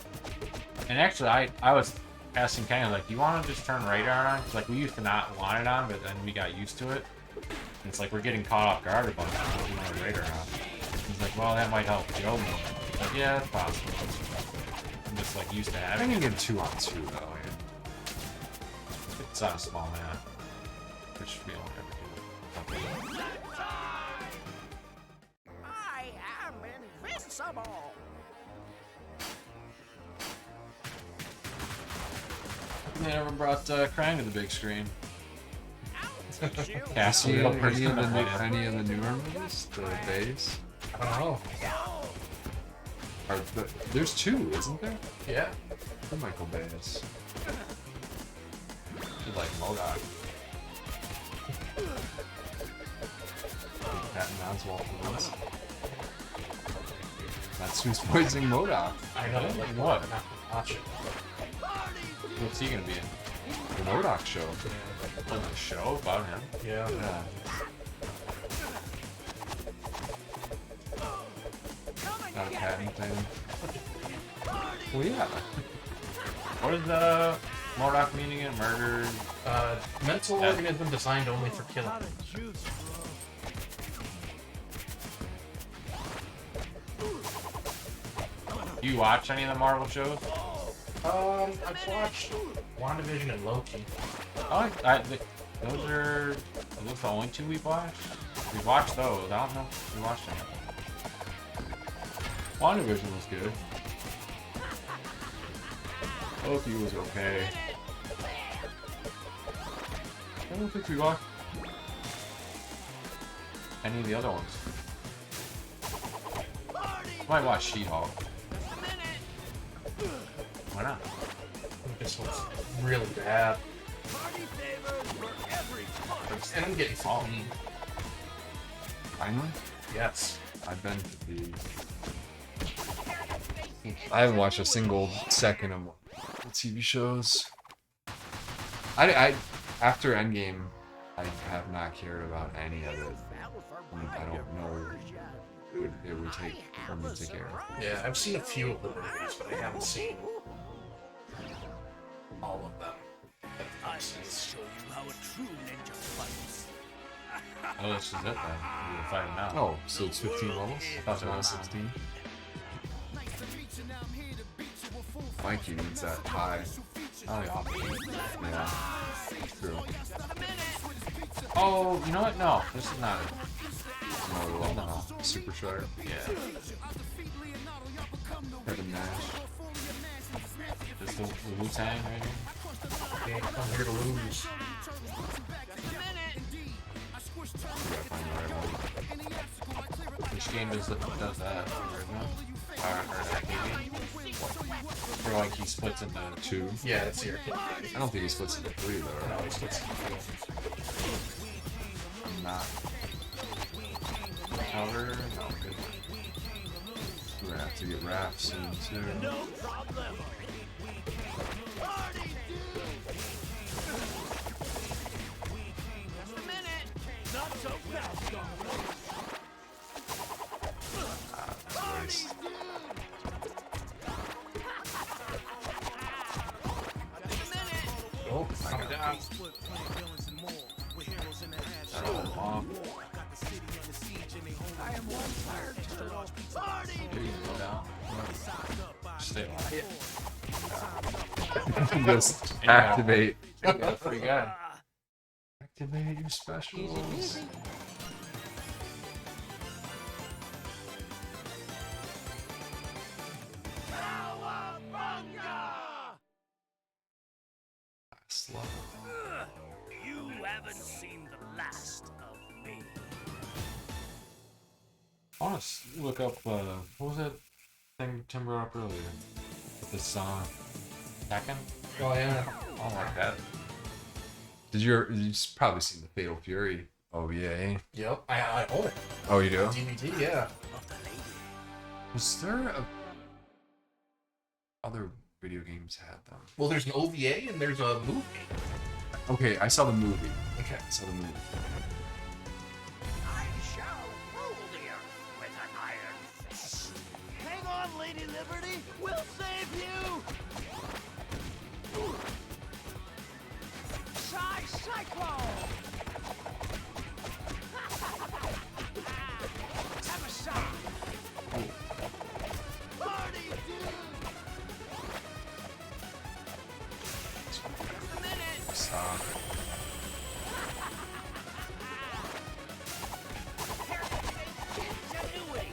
And actually, I was asking Kenny, like, do you want to just turn radar on? 'Cause, like, we used to not want it on, but then we got used to it. And it's like we're getting caught off guard a bunch when we want radar on. He's like, well, that might help Joe more. Like, yeah, it's possible. I'm just like used to I having think it. you get 2-on-2 though. It's on a small map, which we don't ever do. I am invincible. They never brought Krang to the big screen. Castle, See no any person of the played it. any of the newer movies? The Bays? I don't know. There's 2, isn't there? Yeah. The Michael Bays. He's like MODOK. Patton Oswalt for this. That's who's voicing MODOK. I know. Really? Like, What? I'm not gonna watch it. What's he gonna be in? The MODOK show. On the show about him? Yeah. Yeah. Not a Patton thing. Well, yeah. What is MODOK meaning again? Murdered? Mental Yeah. organism designed only for killing. Lot of juice, Do you watch any of the Marvel shows? I've watched WandaVision and Loki. Those are those the only 2 we've watched? We watched those. I don't know if we watched any of them. WandaVision was good. Loki was okay. I don't think we watched any of the other ones. Might watch She-Hulk. Why not? This one's really bad. party favors for every part. And I'm getting fatigued. Finally? Yes. I've been to I haven't watched a single second of the TV shows. I after Endgame, I have not cared about any of it. I don't know what it would take for me to care. Yeah, I've seen a few of the movies, but I haven't seen all of them. I will show you how a true ninja fights. Oh, this is it then. We're fighting now. Oh, so it's 15 levels? I thought It's it not was 16. Mikey needs that high. Oh, yeah. Yeah. True. Oh, you know what? No, this is not it. Another level. Super Shredder. Yeah. Kevin Nash. This is the Wu-Tang right here. Okay, I'm here to lose. We gotta find the right one. Which game does that? Or that game? Or like he splits into 2. Yeah, that's here. I don't think he splits into 3 though. No, he's with I'm not. cover. No, good. We're gonna have to get Raph soon too. No problem. Oh, coming down. Facebook, playing villains and more. With heroes in the half Start all them off. got the city under siege and they hold I am one tired extra turtle. large pizza. Party! Here you go down. Sized up by Stay alive. Just activate. That's pretty good. Activate your specials. Easy peasy. Slow. You haven't seen the last of me. I want to look up, what was that thing Tim brought up earlier? With this song, Tekken? Oh yeah. I don't like that. You've probably seen the Fatal Fury OVA. Yep. I own it. Oh, you do? DVD. Yeah. Was there a other video games had them? Well, there's an OVA and there's a movie. Okay, I saw the movie. Okay. I saw the movie. I shall rule the earth with an iron fist. Hang on, Lady Liberty. We'll save you. Cyclone. Have a shot. Party, dude. Just a minute. Stop. Ingenuity.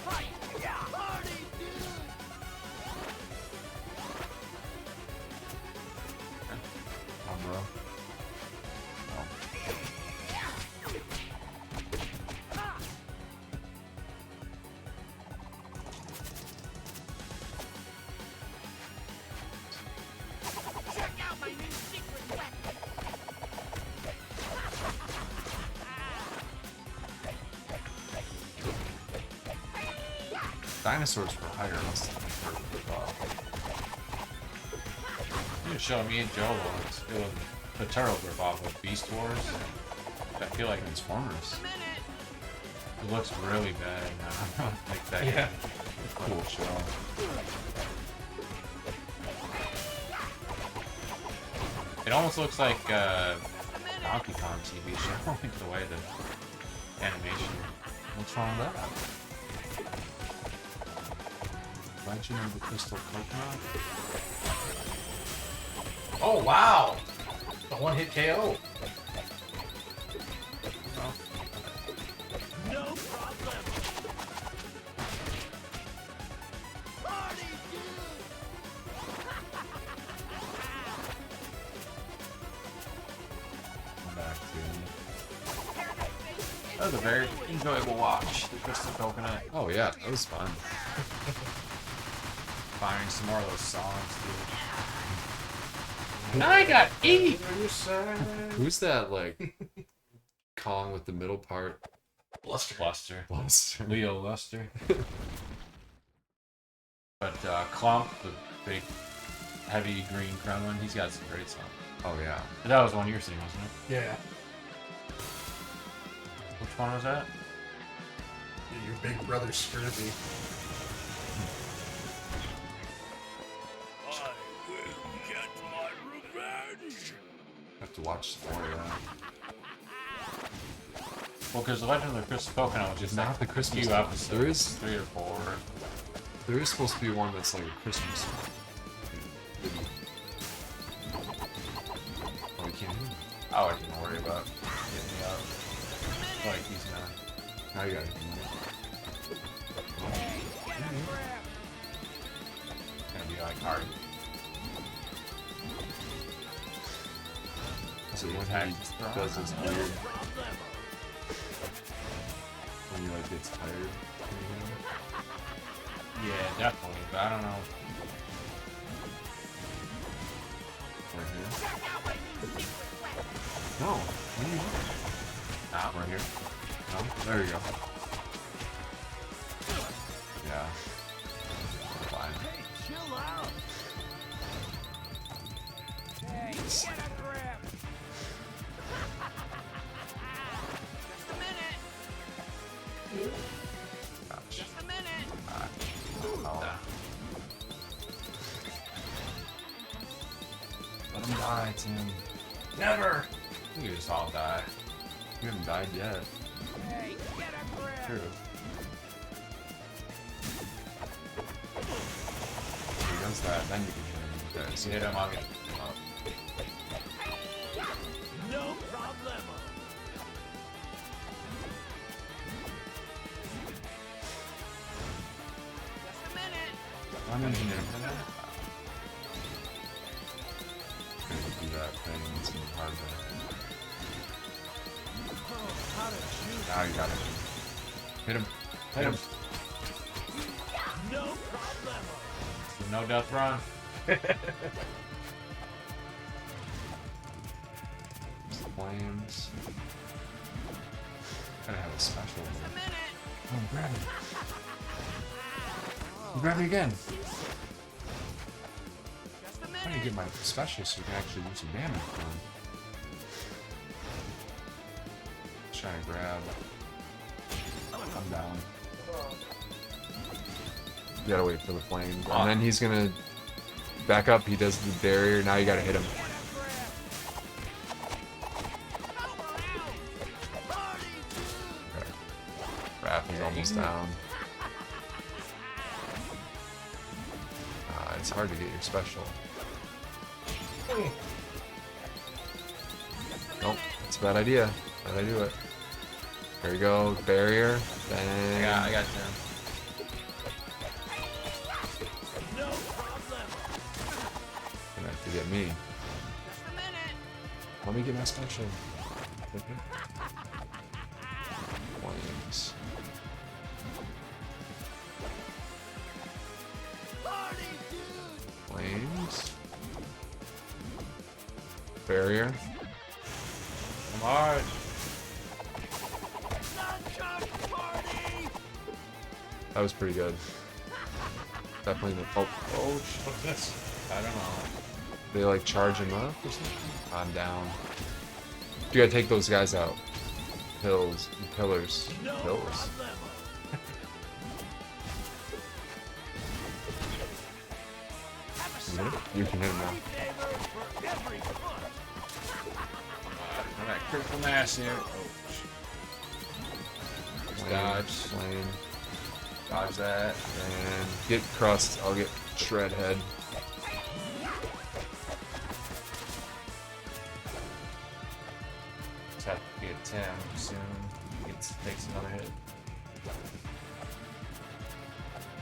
Fight. Yeah. Party, dude. Oh, bro. Oh. Check out my new secret weapon. Dinosaurs for hire must have been You just showed me and Joe once doing the turtle rip off of Beast Wars. I feel like Transformers. it looks really bad now. Like that. Yeah. Cool show. It almost looks like Donkey Kong TV show. Like the way the animation. What's wrong with that? Legend of the Crystal Coconut? Oh wow. The one-hit KO. No problem. Party, dude. Come back to. That was a very enjoyable watch. The Crystal Coconut. Oh yeah, that was fun. Firing some more of those songs, dude. I got eat! Who's that like Kong with the middle part? Luster. Buster. Leo Luster. But Clump, the big heavy green Kremlin, he's got some great songs. Oh yeah. But that was one you were singing, wasn't it? Yeah. Which one was that? Your big brother Scurvy. I will get my revenge. I have to watch some more of that. Well, because the Legend of the Crystal Coconut was just Not like the Christmas few one. episodes. There is- 3 or 4. There is supposed to be one that's like a Christmas one. Oh, you can't hear me. I wouldn't even worry about getting me out. Like, he's not. Now you gotta hear me. It's gonna be like hard. So when he does this weird, when he like gets tired. Yeah, definitely, but I don't know. Right here. No, what are you doing? Nah, Right here. No, there you go. Yeah. Fine. Chill out. Hey, get a grip. Just a minute. Gosh. Just a minute. Oh. Die, Tim. Never. You just all die. You haven't died yet. Hey, get a grip. True. If he does that, then you can hit him. Okay, So hit him, I'll get him up. No problemo. Just a minute. I'm engineering. Gonna do that thing. It's gonna be hard to. Now you got it. Hit him. Hit him. No problemo. No death run. Flames. Gotta have a special. Just a minute. Oh, grab it. You grab me again. Just a I'm trying to minute. get my special so we can actually do some damage to him. Trying to grab. I'm down. You gotta wait for the flames. And then he's gonna back up, he does the barrier, now you gotta hit him. Okay. Raph is almost down. It's hard to get your special. Nope, that's a bad idea. How'd I do it? There we go, barrier. Bang. I got Tim. No problemo. Gonna have to get me. Just a minute. Let me get my special. Flames. Flames. Barrier. Come on. That was pretty good. Definitely the oh, What's this? I don't know. they like charge him up or something? I'm down. You gotta take those guys out. Pillars. Pillars. Pillars. You can hit him now. I'm at critical mass here. Oh, dodge. Flame. Dodge that. And get crust. I'll get shred head. Just have to get Tim soon. He takes another hit.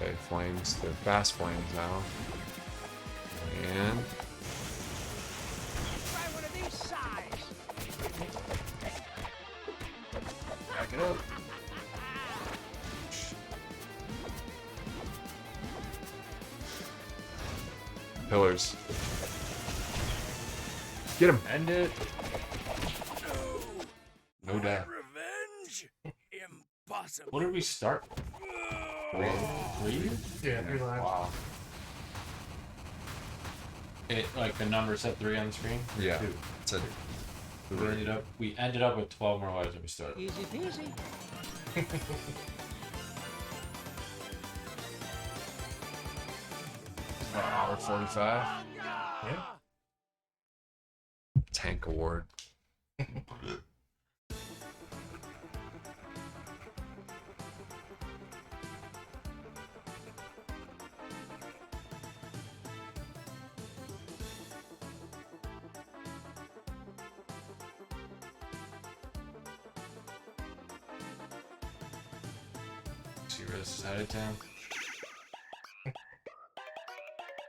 Okay, flames. They're fast flames now. And Try one of these size. Back it up. pillars. Get him. End it. No doubt. Revenge? Impossible. What did we start? Three? Yeah, 3 lives. Wow. It like the number said 3 on the screen. Yeah. Two. It's a We ended up with 12 more lives than we started. Easy peasy. About hour 45. Yeah. tank award. See where this is headed, Tim?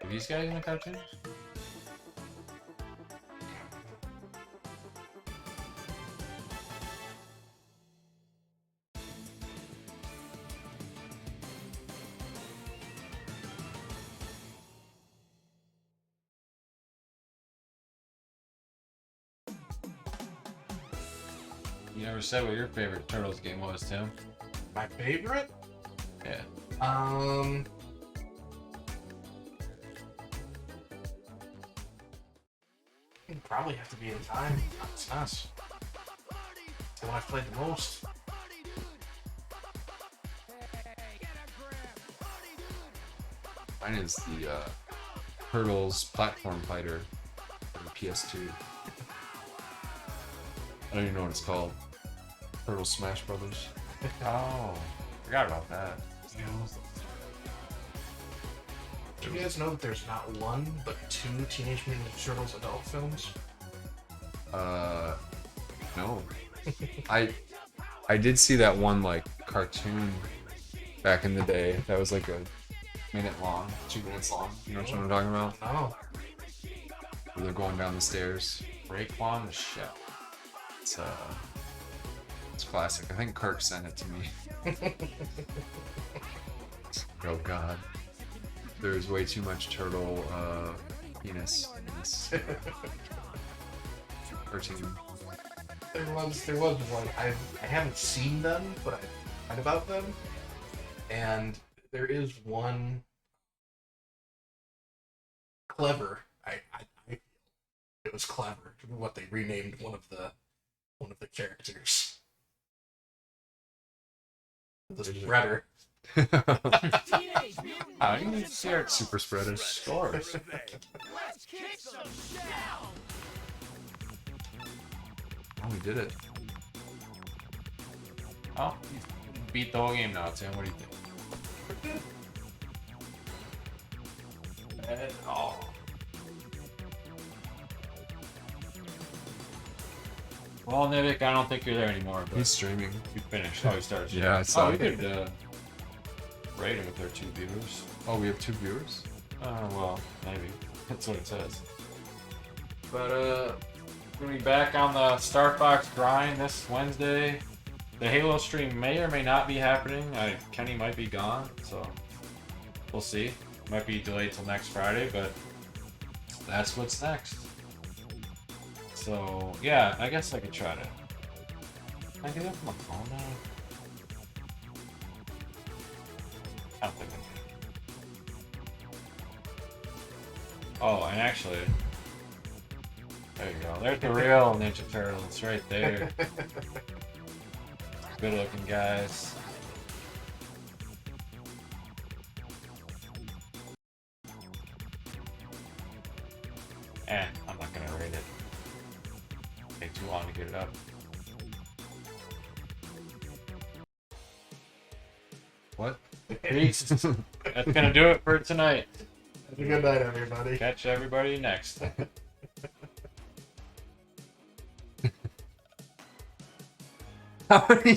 Are these guys in the cartoon? You never said what your favorite Turtles game was, Tim. My favorite? Yeah. It'd probably have to be in time. It's us. The one I've played the most. Mine is the Turtles platform fighter for PS2. I don't even know what it's called. Turtle Smash Brothers. Oh, forgot about that. Do you guys know that there's not one, but 2 Teenage Mutant Ninja Turtles adult films? No. I did see that one like cartoon back in the day. That was like a minute long, 2 minutes long. You know what I'm talking about? Oh. Where they're going down the stairs. Raekwon the Chef. It's classic. I think Kirk sent it to me. Oh god. There's way too much turtle penis in this cartoon. There was one. I haven't seen them, but I've read about them. And there is one clever. It was clever what they renamed one of the characters. This Shredder. I can see our super spreaders. Scores. Let's kick some shell. Oh, we did it. Oh, you beat the whole game now, Tim. What do you think? Oh. Well, Nivik, I don't think you're there anymore. But He's streaming. you finished. Oh, you started. Yeah, I saw Oh, we it. could rate him with their 2 viewers. Oh, we have 2 viewers? Well, maybe. That's what it says. But, we're gonna be back on the Star Fox grind this Wednesday. The Halo stream may or may not be happening. Kenny might be gone, so we'll see. Might be delayed till next Friday, but that's what's next. So, yeah, I guess I could try to... Can I do that from my phone now? I don't think I can. Oh, and actually... There you go. There's the real Ninja Turtles right there. Good looking guys. I'm not gonna rate it. Take too long to get it up. What? Peace. That's gonna do it for tonight. Have a good night, everybody. Catch everybody next. How many?